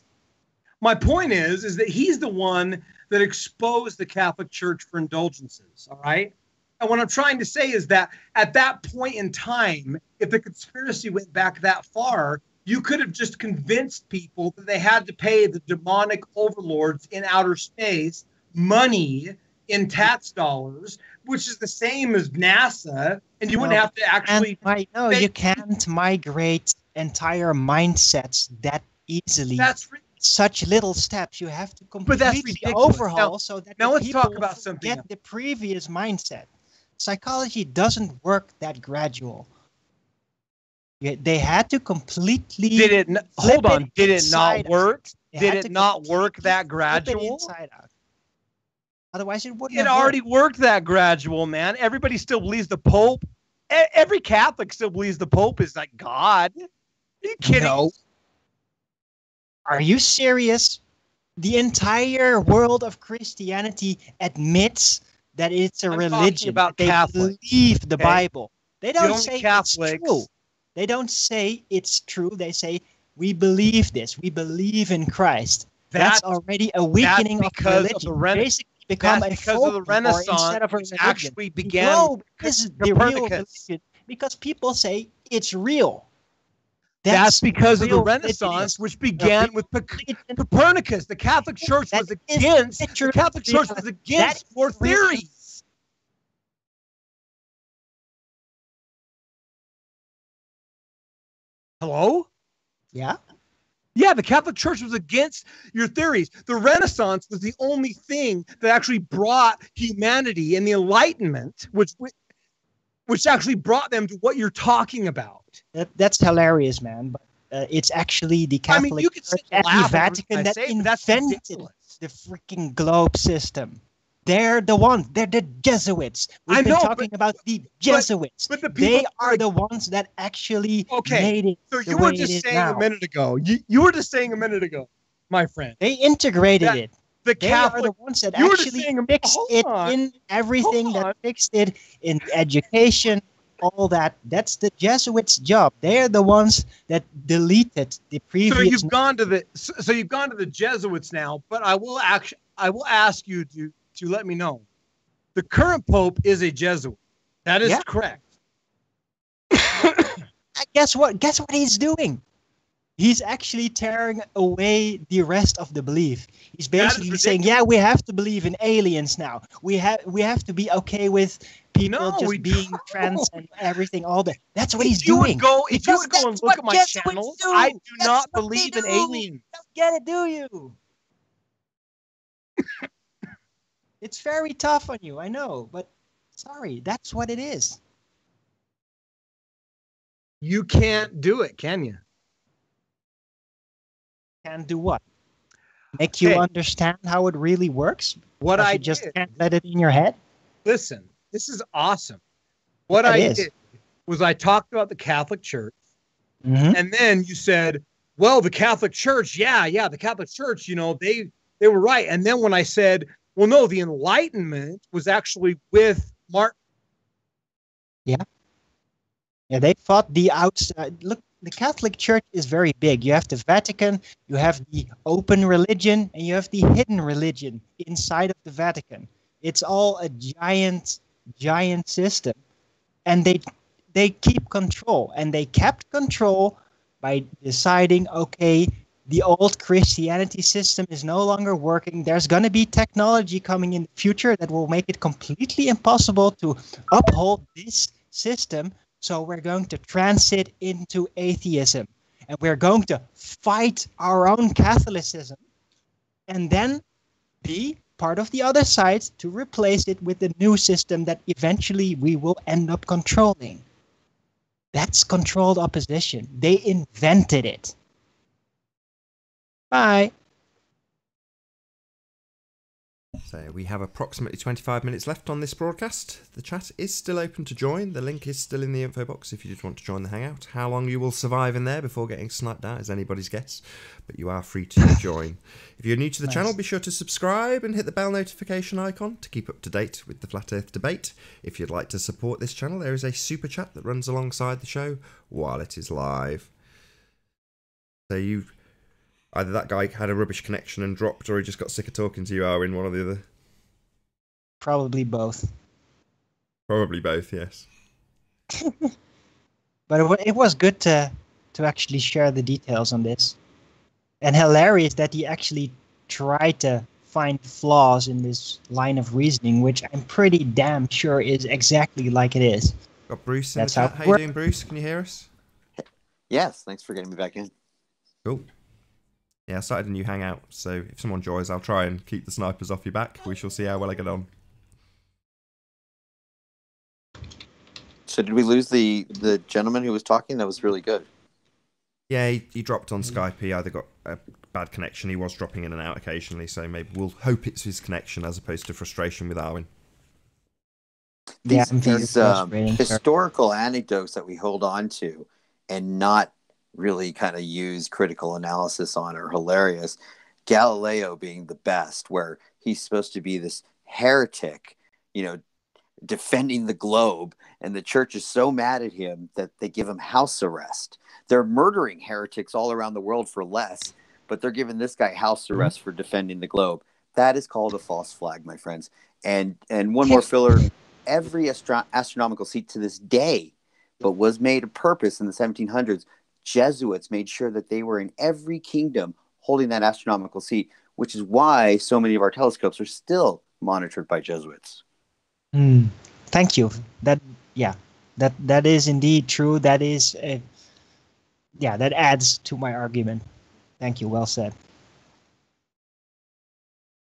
C: My point is that he's the one that exposed the Catholic Church for indulgences, all right? And what I'm trying to say is that at that point in time, if the conspiracy went back that far, you could have just convinced people that they had to pay the demonic overlords in outer space money in tax dollars, which is the same as NASA, and you wouldn't have to actually...
F: you can't migrate entire mindsets that easily.
C: That's
F: such little steps. You have to completely overhaul so that
C: now let's
F: people
C: talk about something
F: get the previous mindset. Psychology doesn't work that gradual. They had to completely.
C: Did it not work? Did it not work that gradual?
F: Inside out. Otherwise, it wouldn't.
C: It already worked that gradual, man. Everybody still believes the Pope. Every Catholic still believes the Pope is like God. Are you kidding?
F: No. Are you serious? The entire world of Christianity admits that it's a religion.
C: About
F: they
C: Catholics.
F: Believe the Bible. They don't say
C: Catholics.
F: It's true. They don't say it's true. They say we believe this. We believe in Christ. That's already a weakening of religion. Basically, become a
C: because of the Renaissance
F: instead of a religion.
C: Actually began.
F: The globe is the real religion because people say it's real.
C: That's because of the Renaissance, which began with Copernicus. The Catholic Church was against. The Catholic Church was against more theories. Hello?
F: Yeah.
C: Yeah, the Catholic Church was against your theories. The Renaissance was the only thing that actually brought humanity and the Enlightenment, which actually brought them to what you're talking about.
F: That's hilarious, man. But it's actually the Catholic Church and the Vatican that invented the freaking globe system. They're the ones. They're the Jesuits. We've been talking about the Jesuits.
C: But the
F: they are the ones that actually made it.
C: So you were just saying a minute ago. You were just saying a minute ago, my friend.
F: They integrated it.
C: The Catholic,
F: they are the ones that actually fixed it in everything, that fixed it in education, all that. That's the Jesuits' job. They're the ones that deleted the previous.
C: So you've gone to the Jesuits now, but I will ask you to let me know. The current Pope is a Jesuit. That is correct.
F: Guess what? Guess what he's doing? He's actually tearing away the rest of the belief. He's basically saying, "Yeah, we have to believe in aliens now. We have to be okay with people being trans and everything. All that. That's what he's doing."
C: If you would go and look at my channel, I do not believe in aliens.
F: Don't get it, do you? It's very tough on you, I know, but sorry, that's what it is.
C: You can't do it, can you?
F: Can do what? Make you understand how it really works?
C: What I
F: just can't let it in your head?
C: Listen, this is awesome. What I did was I talked about the Catholic Church, and then you said, well, the Catholic Church, the Catholic Church, they were right. And then when I said, well, no, the Enlightenment was actually with Martin.
F: Yeah, they fought the outside. Look, the Catholic Church is very big. You have the Vatican, you have the open religion, and you have the hidden religion inside of the Vatican. It's all a giant system. And they keep control. And they kept control by deciding, okay, the old Christianity system is no longer working. There's going to be technology coming in the future that will make it completely impossible to uphold this system. So we're going to transit into atheism, and we're going to fight our own Catholicism, and then be part of the other side to replace it with the new system that eventually we will end up controlling. That's controlled opposition. They invented it. Bye.
A: So we have approximately 25 minutes left on this broadcast. The chat is still open to join. The link is still in the info box if you did want to join the hangout. How long you will survive in there before getting sniped out is anybody's guess, but you are free to join. If you're new to the channel, be sure to subscribe and hit the bell notification icon to keep up to date with the Flat Earth debate. If you'd like to support this channel, there is a super chat that runs alongside the show while it is live. So either that guy had a rubbish connection and dropped, or he just got sick of talking to you, Arwin, one or the other.
F: Probably both.
A: Probably both, yes.
F: But it was good to actually share the details on this. And hilarious that he actually tried to find flaws in this line of reasoning, which I'm pretty damn sure is exactly like it is.
A: Got Bruce in the chat. How you doing, Bruce? Can you hear us?
D: Yes, thanks for getting me back in.
A: Cool. Yeah, I started a new hangout, so if someone joins, I'll try and keep the snipers off your back. We shall see how well I get on.
D: So did we lose the gentleman who was talking? That was really good.
A: Yeah, he dropped on Skype. He either got a bad connection. He was dropping in and out occasionally, so maybe we'll hope it's his connection as opposed to frustration with Arwin.
D: These historical anecdotes that we hold on to and not really kind of use critical analysis on are hilarious. Galileo being the best, where he's supposed to be this heretic, defending the globe, and the church is so mad at him that they give him house arrest. They're murdering heretics all around the world for less, but they're giving this guy house arrest for defending the globe. That is called a false flag, my friends. And one more filler, every astronomical seat to this day, but was made a purpose in the 1700s, Jesuits made sure that they were in every kingdom holding that astronomical seat, which is why so many of our telescopes are still monitored by Jesuits.
F: Thank you. That is indeed true. That is, that adds to my argument. Thank you. Well said.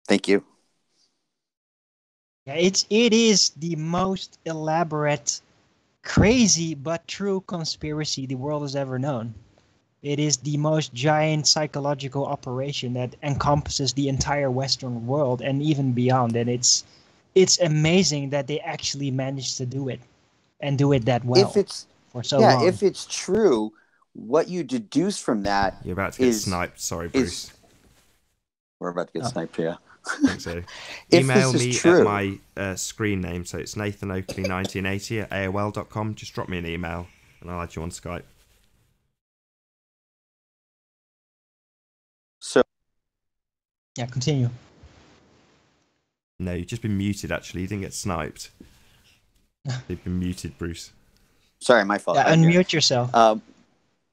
D: Thank you.
F: Yeah, it is the most elaborate, crazy but true conspiracy the world has ever known. It is the most giant psychological operation that encompasses the entire Western world and even beyond. And it's amazing that they actually managed to do it and do it that well for so long.
D: If it's true, what you deduce from that
A: You're about to get sniped. Sorry, Bruce.
D: We're about to get sniped, yeah.
A: I think so. Email me at my screen name, so it's NathanOakley1980 at AOL.com. Just drop me an email and I'll add you on Skype.
D: So,
F: yeah, continue.
A: No, you've just been muted, actually. You didn't get sniped. You've been muted, Bruce.
D: Sorry, my fault.
F: Yeah, unmute yourself.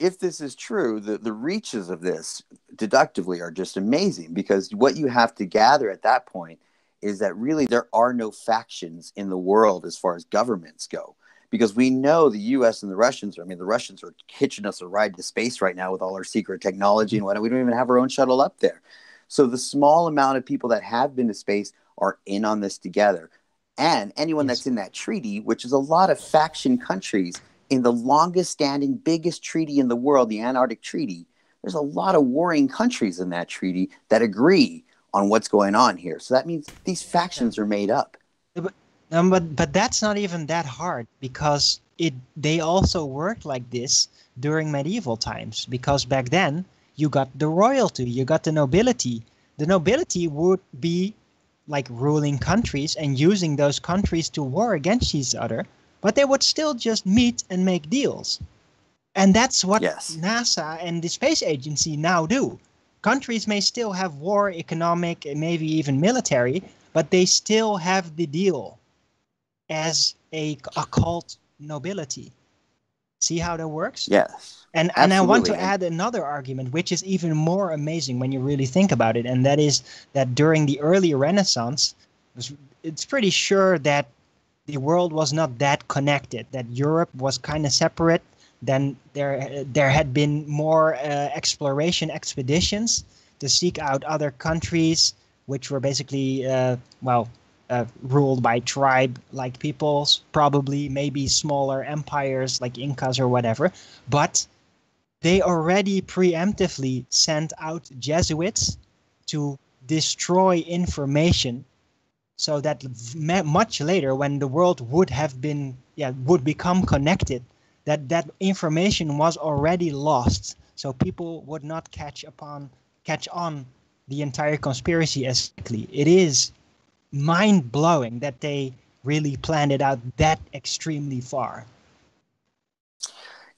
D: If this is true, the reaches of this deductively are just amazing, because what you have to gather at that point is that really there are no factions in the world as far as governments go. Because we know the U.S. and the Russians the Russians are hitching us a ride to space right now with all our secret technology and whatnot. We don't even have our own shuttle up there. So the small amount of people that have been to space are in on this together. And anyone that's in that treaty, which is a lot of faction countries in the longest standing, biggest treaty in the world, the Antarctic Treaty, there's a lot of warring countries in that treaty that agree on what's going on here. So that means these factions are made up.
F: But that's not even that hard, because they also worked like this during medieval times, because back then you got the royalty, you got the nobility. The nobility would be like ruling countries and using those countries to war against each other, but they would still just meet and make deals. And that's what NASA and the space agency now do. Countries may still have war, economic, and maybe even military, but they still have the deal as a cult nobility. See how that works?
D: Yes.
F: And I want to add another argument, which is even more amazing when you really think about it, and that is that during the early Renaissance, it's pretty sure that the world was not that connected, that Europe was kind of separate. Then there had been more exploration expeditions to seek out other countries, which were basically, ruled by tribe-like peoples, probably maybe smaller empires like Incas or whatever. But they already preemptively sent out Jesuits to destroy information, so that much later, when the world would become connected, that information was already lost, so people would not catch on the entire conspiracy as quickly. It is mind-blowing that they really planned it out that extremely far.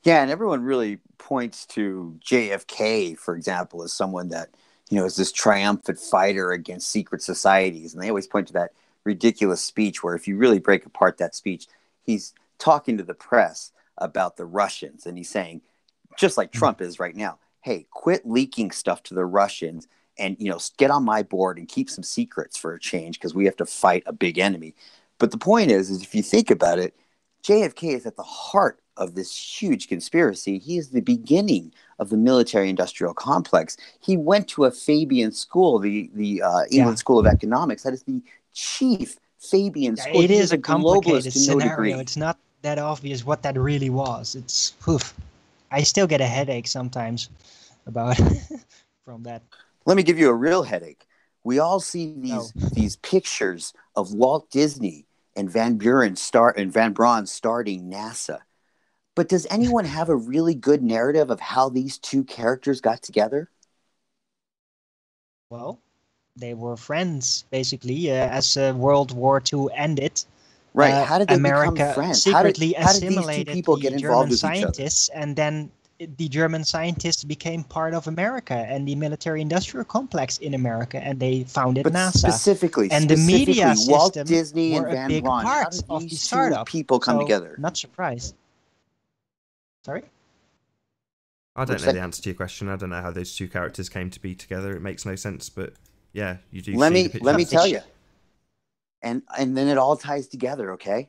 D: Yeah, and everyone really points to JFK, for example, as someone that, is this triumphant fighter against secret societies. And they always point to that ridiculous speech where, if you really break apart that speech, he's talking to the press about the Russians, and he's saying, just like Trump is right now, hey, quit leaking stuff to the Russians and, get on my board and keep some secrets for a change, because we have to fight a big enemy. But the point is if you think about it, JFK is at the heart of this huge conspiracy. He is the beginning of the military-industrial complex. He went to a Fabian school, the England School of Economics. That is the chief Fabian school.
F: It is a complicated scenario. It's not that obvious what that really was. It's I still get a headache sometimes about from that.
D: Let me give you a real headache. We all see these pictures of Walt Disney and Van Braun starting NASA. But does anyone have a really good narrative of how these two characters got together?
F: Well, they were friends, basically, as World War II ended.
D: Right. How did they
F: America
D: become friends?
F: secretly
D: how did
F: assimilated
D: these two people get involved with
F: scientists, and then the German scientists became part of America and the military-industrial complex in America, and they founded NASA.
D: Specifically,
F: the media system
D: Walt Disney
F: were
D: and Van
F: a big
D: Braun.
F: part
D: How did
F: of
D: these
F: the startup.
D: people come together?
F: Not surprised. Sorry?
A: I don't know the answer to your question. I don't know how those two characters came to be together. It makes no sense, but yeah, you do.
D: Let me tell you, and then it all ties together. Okay,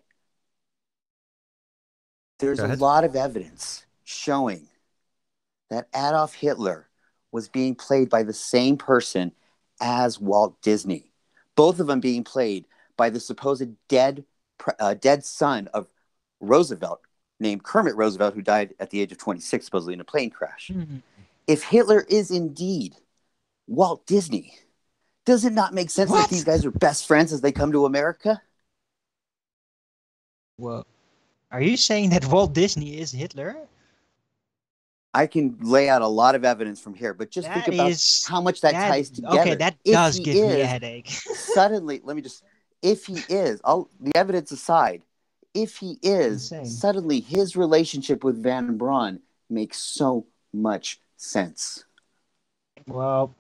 D: there's a lot of evidence showing that Adolf Hitler was being played by the same person as Walt Disney. Both of them being played by the supposed dead son of Roosevelt, named Kermit Roosevelt, who died at the age of 26, supposedly in a plane crash. Mm-hmm. If Hitler is indeed Walt Disney, does it not make sense that these guys are best friends as they come to America?
F: Well, are you saying that Walt Disney is Hitler?
D: I can lay out a lot of evidence from here, but just think about how much that ties together.
F: Okay, that does give me a headache.
D: Suddenly, if he is, the evidence aside, if he is, suddenly his relationship with Van Braun makes so much sense.
F: Well,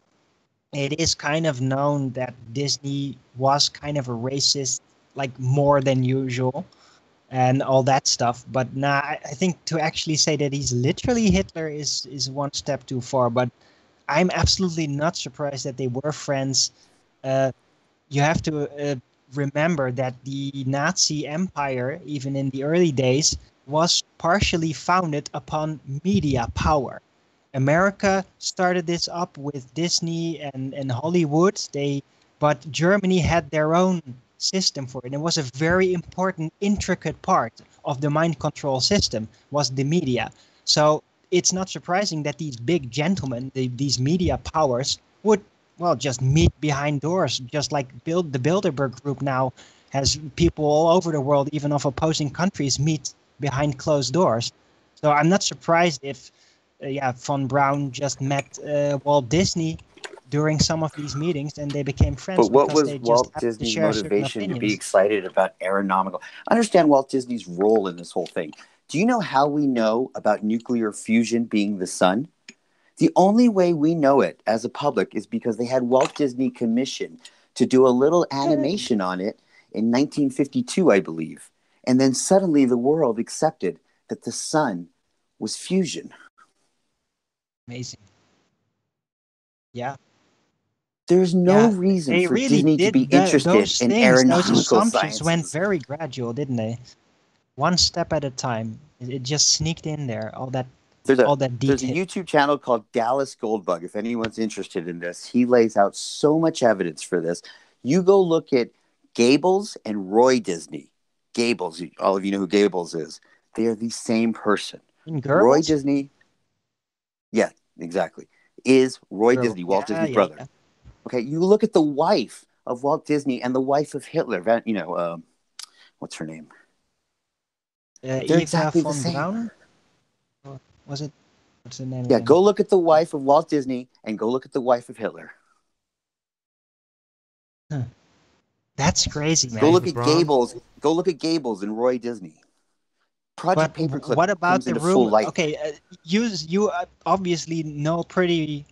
F: it is kind of known that Disney was kind of a racist, like more than usual, and all that stuff. But now I think to actually say that he's literally Hitler is one step too far. But I'm absolutely not surprised that they were friends. You have to remember that the Nazi empire, even in the early days, was partially founded upon media power. America started this up with Disney and Hollywood. But Germany had their own system for it. It was a very important, intricate part of the mind control system was the media. So it's not surprising that these big gentlemen, these media powers, would, well, just meet behind doors, just like the Bilderberg Group now has people all over the world, even of opposing countries, meet behind closed doors. So I'm not surprised if, Von Braun just met Walt Disney during some of these meetings, and they became friends.
D: But what
F: because
D: was
F: they just
D: Walt
F: happened to
D: Disney's
F: share certain
D: motivation to be
F: opinions.
D: excited about aeronautical? Understand Walt Disney's role in this whole thing. Do you know how we know about nuclear fusion being the sun? The only way we know it as a public is because they had Walt Disney commissioned to do a little animation on it in 1952, I believe. And then suddenly the world accepted that the sun was fusion.
F: Amazing. Yeah.
D: There's no reason
F: they
D: for
F: really
D: Disney to be interested
F: those
D: in
F: things, those
D: aeronautical
F: assumptions went
D: sciences.
F: very gradual, didn't they? One step at a time. It just sneaked in there, all that
D: There's a
F: detail.
D: YouTube channel called Dallas Goldbug. If anyone's interested in this, he lays out so much evidence for this. You go look at Gables and Roy Disney. Gables, all of you know who Gables is. They are the same person. Roy Disney, yeah, exactly, is Roy Disney, Walt Disney's brother. Yeah. Okay, you look at the wife of Walt Disney and the wife of Hitler. What's her name? They're
F: Eva
D: exactly
F: von
D: the same.
F: Braun? Was it? What's the name?
D: Yeah,
F: again?
D: go look at the wife of Walt Disney and go look at the wife of Hitler.
F: Huh. That's crazy, man.
D: Go look at Gables. Go look at Gables and Roy Disney. Project Paperclip.
F: What about the
D: rumor?
F: Okay, you obviously know pretty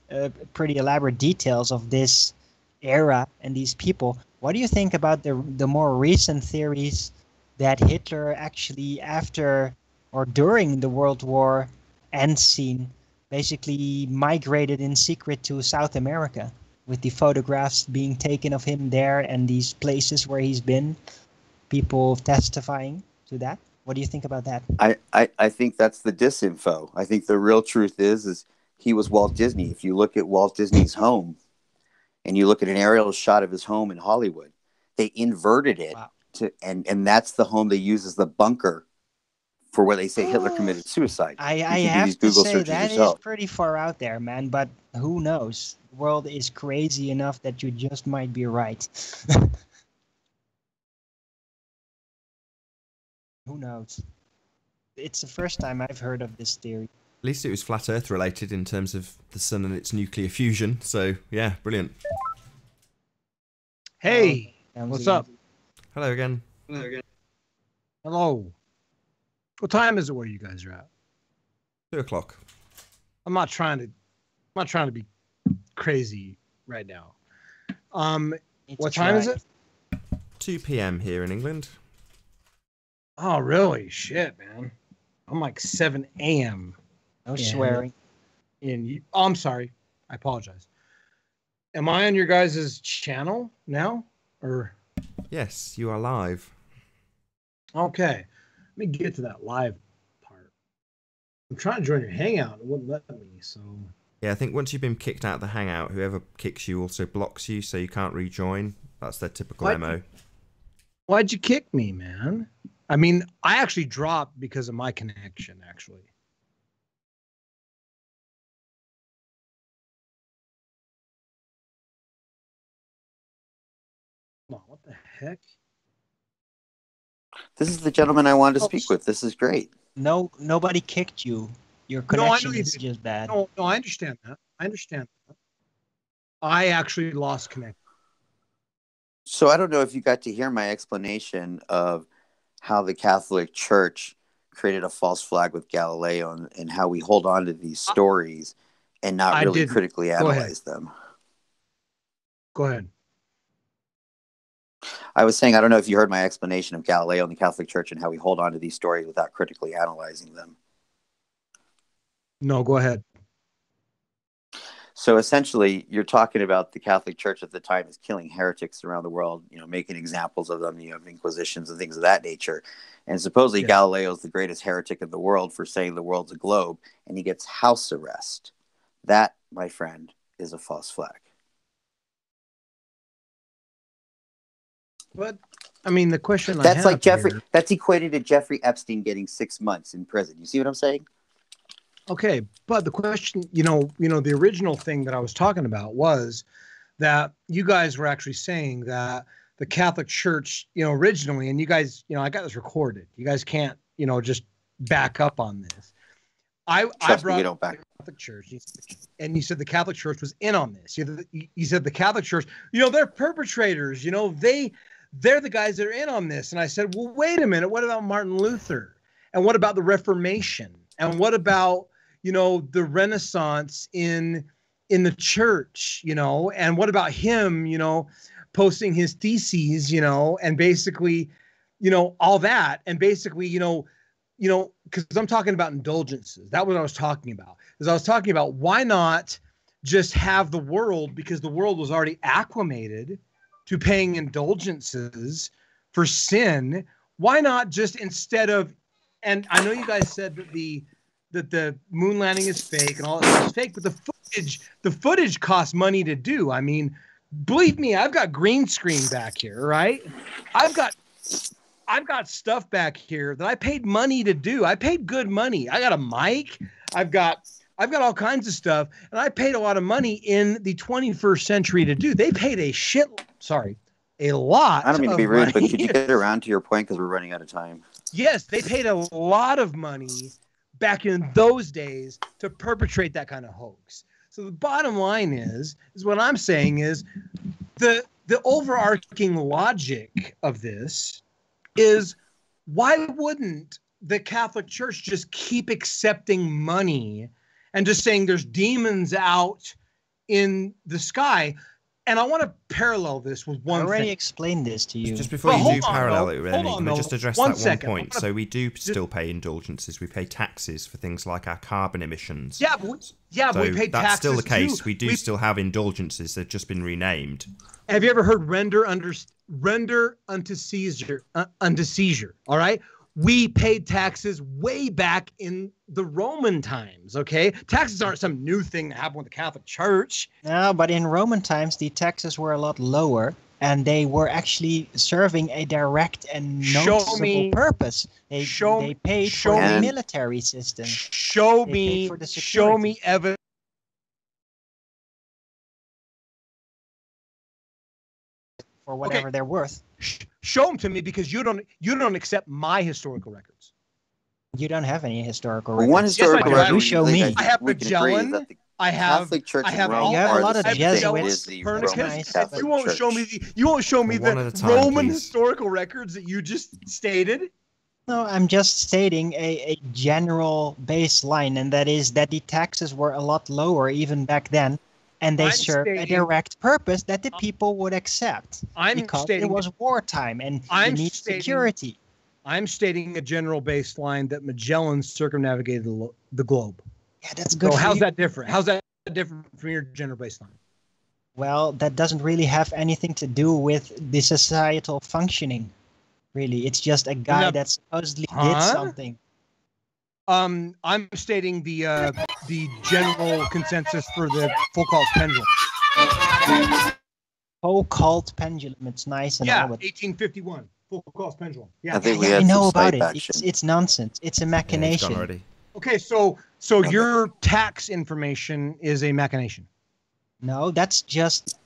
F: elaborate details of this era and these people. What do you think about the more recent theories that Hitler actually, after or during the World War end scene, basically migrated in secret to South America, with the photographs being taken of him there and these places where he's been, people testifying to that? What do you think about that?
D: I think that's the disinfo. I think the real truth is he was Walt Disney. If you look at Walt Disney's home and you look at an aerial shot of his home in Hollywood, they inverted it and that's the home they use as the bunker for where they say Hitler committed suicide.
F: I have to say that is pretty far out there, man, but who knows? The world is crazy enough that you just might be right. Who knows? It's the first time I've heard of this theory.
A: At least it was flat Earth related in terms of the sun and its nuclear fusion. So, yeah, brilliant.
C: Hey, what's up?
A: Hello again.
C: Hello. What time is it where you guys are at?
A: 2 o'clock.
C: I'm not trying to be crazy right now. What time is it?
A: 2 p.m. here in England.
C: Oh, really? Shit, man. I'm like 7 a.m.
F: No swearing.
C: I'm sorry. I apologize. Am I on your guys' channel now? Or
A: yes, you are live.
C: Okay. Let me get to that live part. I'm trying to join your hangout. It wouldn't let me, so.
A: Yeah, I think once you've been kicked out of the hangout, whoever kicks you also blocks you, so you can't rejoin. That's their typical MO.
C: Why'd you kick me, man? I mean, I actually dropped because of my connection, actually. Come on, what the heck?
D: This is the gentleman I wanted to speak with. This is great.
F: No, nobody kicked you. Your connection is just bad.
C: No, I understand that. I actually lost connection.
D: So I don't know if you got to hear my explanation of how the Catholic Church created a false flag with Galileo and how we hold on to these stories and not really critically analyze them.
C: Go ahead.
D: I was saying, I don't know if you heard my explanation of Galileo and the Catholic Church and how we hold on to these stories without critically analyzing them.
C: No, go ahead.
D: So essentially, you're talking about the Catholic Church at the time is killing heretics around the world, making examples of them, inquisitions and things of that nature. And supposedly Galileo is the greatest heretic in the world for saying the world's a globe, and he gets house arrest. That, my friend, is a false flag.
C: But I mean, the question
D: That's like Jeffrey.
C: here,
D: that's equated to Jeffrey Epstein getting 6 months in prison. You see what I'm saying?
C: okay, but the question, the original thing that I was talking about was that you guys were actually saying that the Catholic Church, originally, and you guys, I got this recorded. You guys can't, just back up on this. I brought the Catholic Church, and you said the Catholic Church was in on this. You said the Catholic Church, they're perpetrators. They're the guys that are in on this. And I said, well, wait a minute. What about Martin Luther? And what about the Reformation? And what about, the Renaissance in the church, and what about him, posting his theses, and basically, all that. And basically, because I'm talking about indulgences. That's what I was talking about. Is I was talking about why not just have the world, because the world was already acclimated to paying indulgences for sin. Why not just, instead of, and I know you guys said that the moon landing is fake and all that stuff is fake, but the footage costs money to do. I mean, believe me, I've got green screen back here, right? I've got stuff back here that I paid money to do. I paid good money. I got a mic. I've got all kinds of stuff, and I paid a lot of money in the 21st century to do. They paid a lot.
D: I don't mean to be rude,
C: money.
D: but could you get around to your point, because we're running out of time?
C: Yes, they paid a lot of money back in those days to perpetrate that kind of hoax. So the bottom line is what I'm saying is the overarching logic of this is, why wouldn't the Catholic Church just keep accepting money and just saying there's demons out in the sky? And I want to parallel this with one thing.
F: I already explained this to you.
A: Just before you do parallel it, Remy, can I just address that one point? So we do still pay indulgences. We pay taxes for things like our carbon emissions.
C: Yeah, but we pay taxes.
A: That's still the case.
C: Too.
A: We do still have indulgences. They've just been renamed.
C: Have you ever heard render unto Caesar? All right. We paid taxes way back in the Roman times, okay? Taxes aren't some new thing that happened with the Catholic Church.
F: No, but in Roman times, the taxes were a lot lower, and they were actually serving a direct and noticeable purpose. They paid for the military system.
C: Show me evidence.
F: For whatever they're worth.
C: Show them to me, because you don't accept my historical records.
F: You don't have any historical records.
D: One historical record.
F: You show me.
C: I have Magellan. I have
F: a lot of Jesuits.
C: You won't show me the Roman historical records that you just stated.
F: No, I'm just stating a general baseline, and that is that the taxes were a lot lower even back then. And they serve a direct purpose that the people would accept, because it was wartime and you need security.
C: I'm stating a general baseline that Magellan circumnavigated the globe.
F: Yeah, that's good.
C: So how's that different? How's that different from your general baseline?
F: Well, that doesn't really have anything to do with the societal functioning. Really, it's just a guy that supposedly did something.
C: I'm stating the general consensus for the Foucault's pendulum.
F: Foucault's pendulum, it's nice and all.
C: 1851. Foucault's pendulum. Yeah,
F: I know about it. It's nonsense. It's a machination.
C: Okay, so your tax information is a machination.
F: No, that's just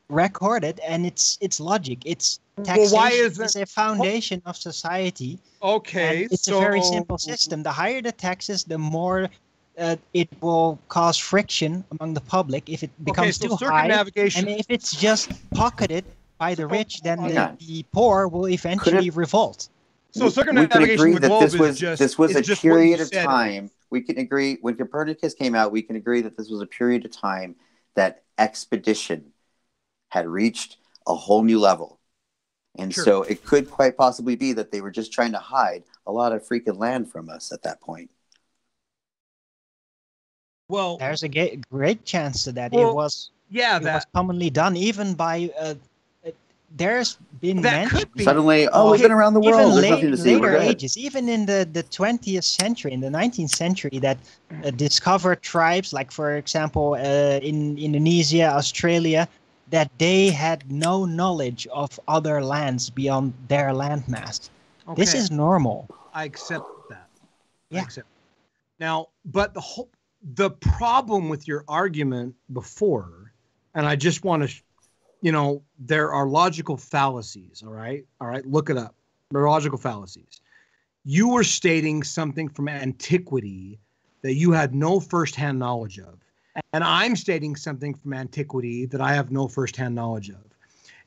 F: recorded, and it's logic. It's taxation is a foundation of society.
C: Okay,
F: it's a very simple system. The higher the taxes, the more it will cause friction among the public. If it becomes too high, and if it's just pocketed by the rich, then the poor will eventually revolt.
D: So circumnavigation of the globe this was a period of time. We can agree, when Copernicus came out, we can agree that this was a period of time that expedition had reached a whole new level. And so it could quite possibly be that they were just trying to hide a lot of freaking land from us at that point.
F: Well, there's a great chance to that. It was commonly done, even by there's been mentioned.
D: Suddenly, we've been around the world. There's nothing to see.
F: Later ages, even in the 20th century, in the 19th century, that discovered tribes, like for example in Indonesia, Australia, that they had no knowledge of other lands beyond their landmass.
C: Okay.
F: This is normal.
C: I accept that.
F: Yeah.
C: I accept. Now, but the problem with your argument before, and I just want to, there are logical fallacies. All right. Look it up. There are logical fallacies. You were stating something from antiquity that you had no firsthand knowledge of. And I'm stating something from antiquity that I have no firsthand knowledge of.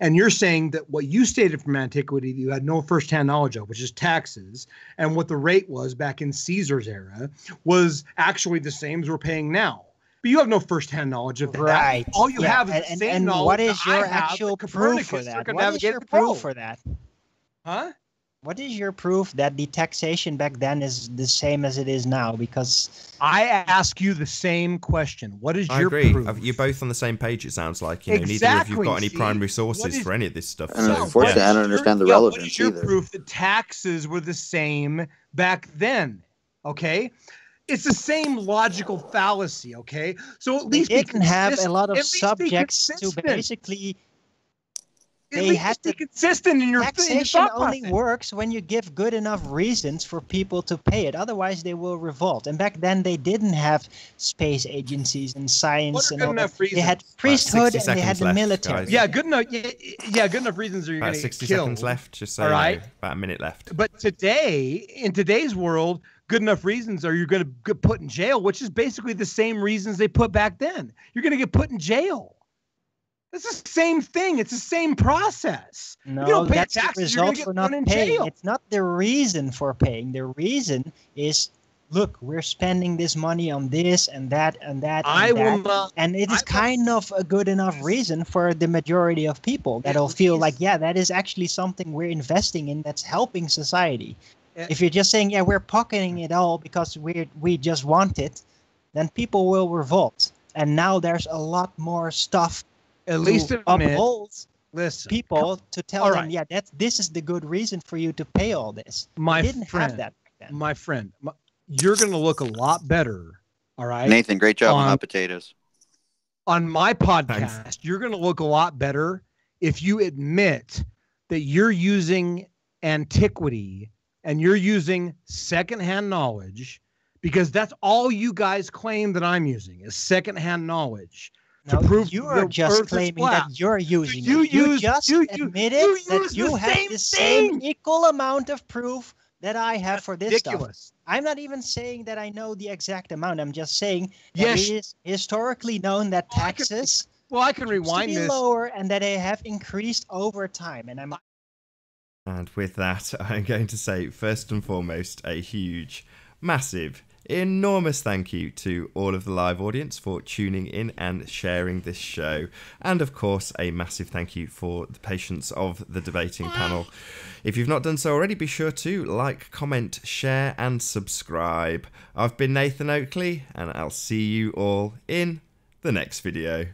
C: And you're saying that what you stated from antiquity you had no firsthand knowledge of, which is taxes, and what the rate was back in Caesar's era was actually the same as we're paying now. But you have no firsthand knowledge of that.
F: Right.
C: All you have is the same knowledge.
F: What is your actual proof for that? What is your proof for that?
C: Huh?
F: What is your proof that the taxation back then is the same as it is now? Because
C: I ask you the same question. What is your
A: agree.
C: proof?
A: You're both on the same page, it sounds like. Neither of you've got any primary sources for any of this stuff.
D: And unfortunately, I don't understand the relevance
C: what is your
D: either.
C: proof that taxes were the same back then? Okay? It's the same logical fallacy, okay? So at least
F: they didn't have a lot of subjects to basically...
C: They had to be consistent in your
F: taxation only works when you give good enough reasons for people to pay it. Otherwise, they will revolt. And back then, they didn't have space agencies and science and all that. They had priesthood and they had the military.
C: Yeah, good enough. Yeah, good enough reasons are you going to get
A: 60
C: killed.
A: seconds left. Just so about a minute left.
C: But in today's world, good enough reasons are you going to get put in jail, which is basically the same reasons they put back then. You're going to get put in jail. It's the same thing. It's the same process.
F: No, that's the result for not paying. It's not the reason for paying. The reason is, look, we're spending this money on this and that and that and that. And it is kind of a good enough reason for the majority of people that'll feel like, yeah, that is actually something we're investing in that's helping society. If you're just saying, yeah, we're pocketing it all because we just want it, then people will revolt. And now there's a lot more stuff
C: at least
F: upholds people to tell them, yeah, this is the good reason for you to pay all this.
C: My
F: didn't have that back then.
C: My friend, you're going to look a lot better. All right,
D: Nathan, great job on hot potatoes.
C: On my podcast, you're going to look a lot better if you admit that you're using antiquity and you're using secondhand knowledge, because that's all you guys claim that I'm using is secondhand knowledge.
F: No, you are just claiming that you're using it. You just admitted that you have the same equal amount of proof that I have for this stuff. I'm not even saying that I know the exact amount. I'm just saying that it is historically known that taxes
C: I can rewind
F: used to be lower and that they have increased over time.
A: And with that, I'm going to say, first and foremost, a huge, massive, enormous thank you to all of the live audience for tuning in and sharing this show, and of course a massive thank you for the patience of the debating panel. If you've not done so already, be sure to like, comment, share and subscribe. I've been Nathan Oakley and I'll see you all in the next video.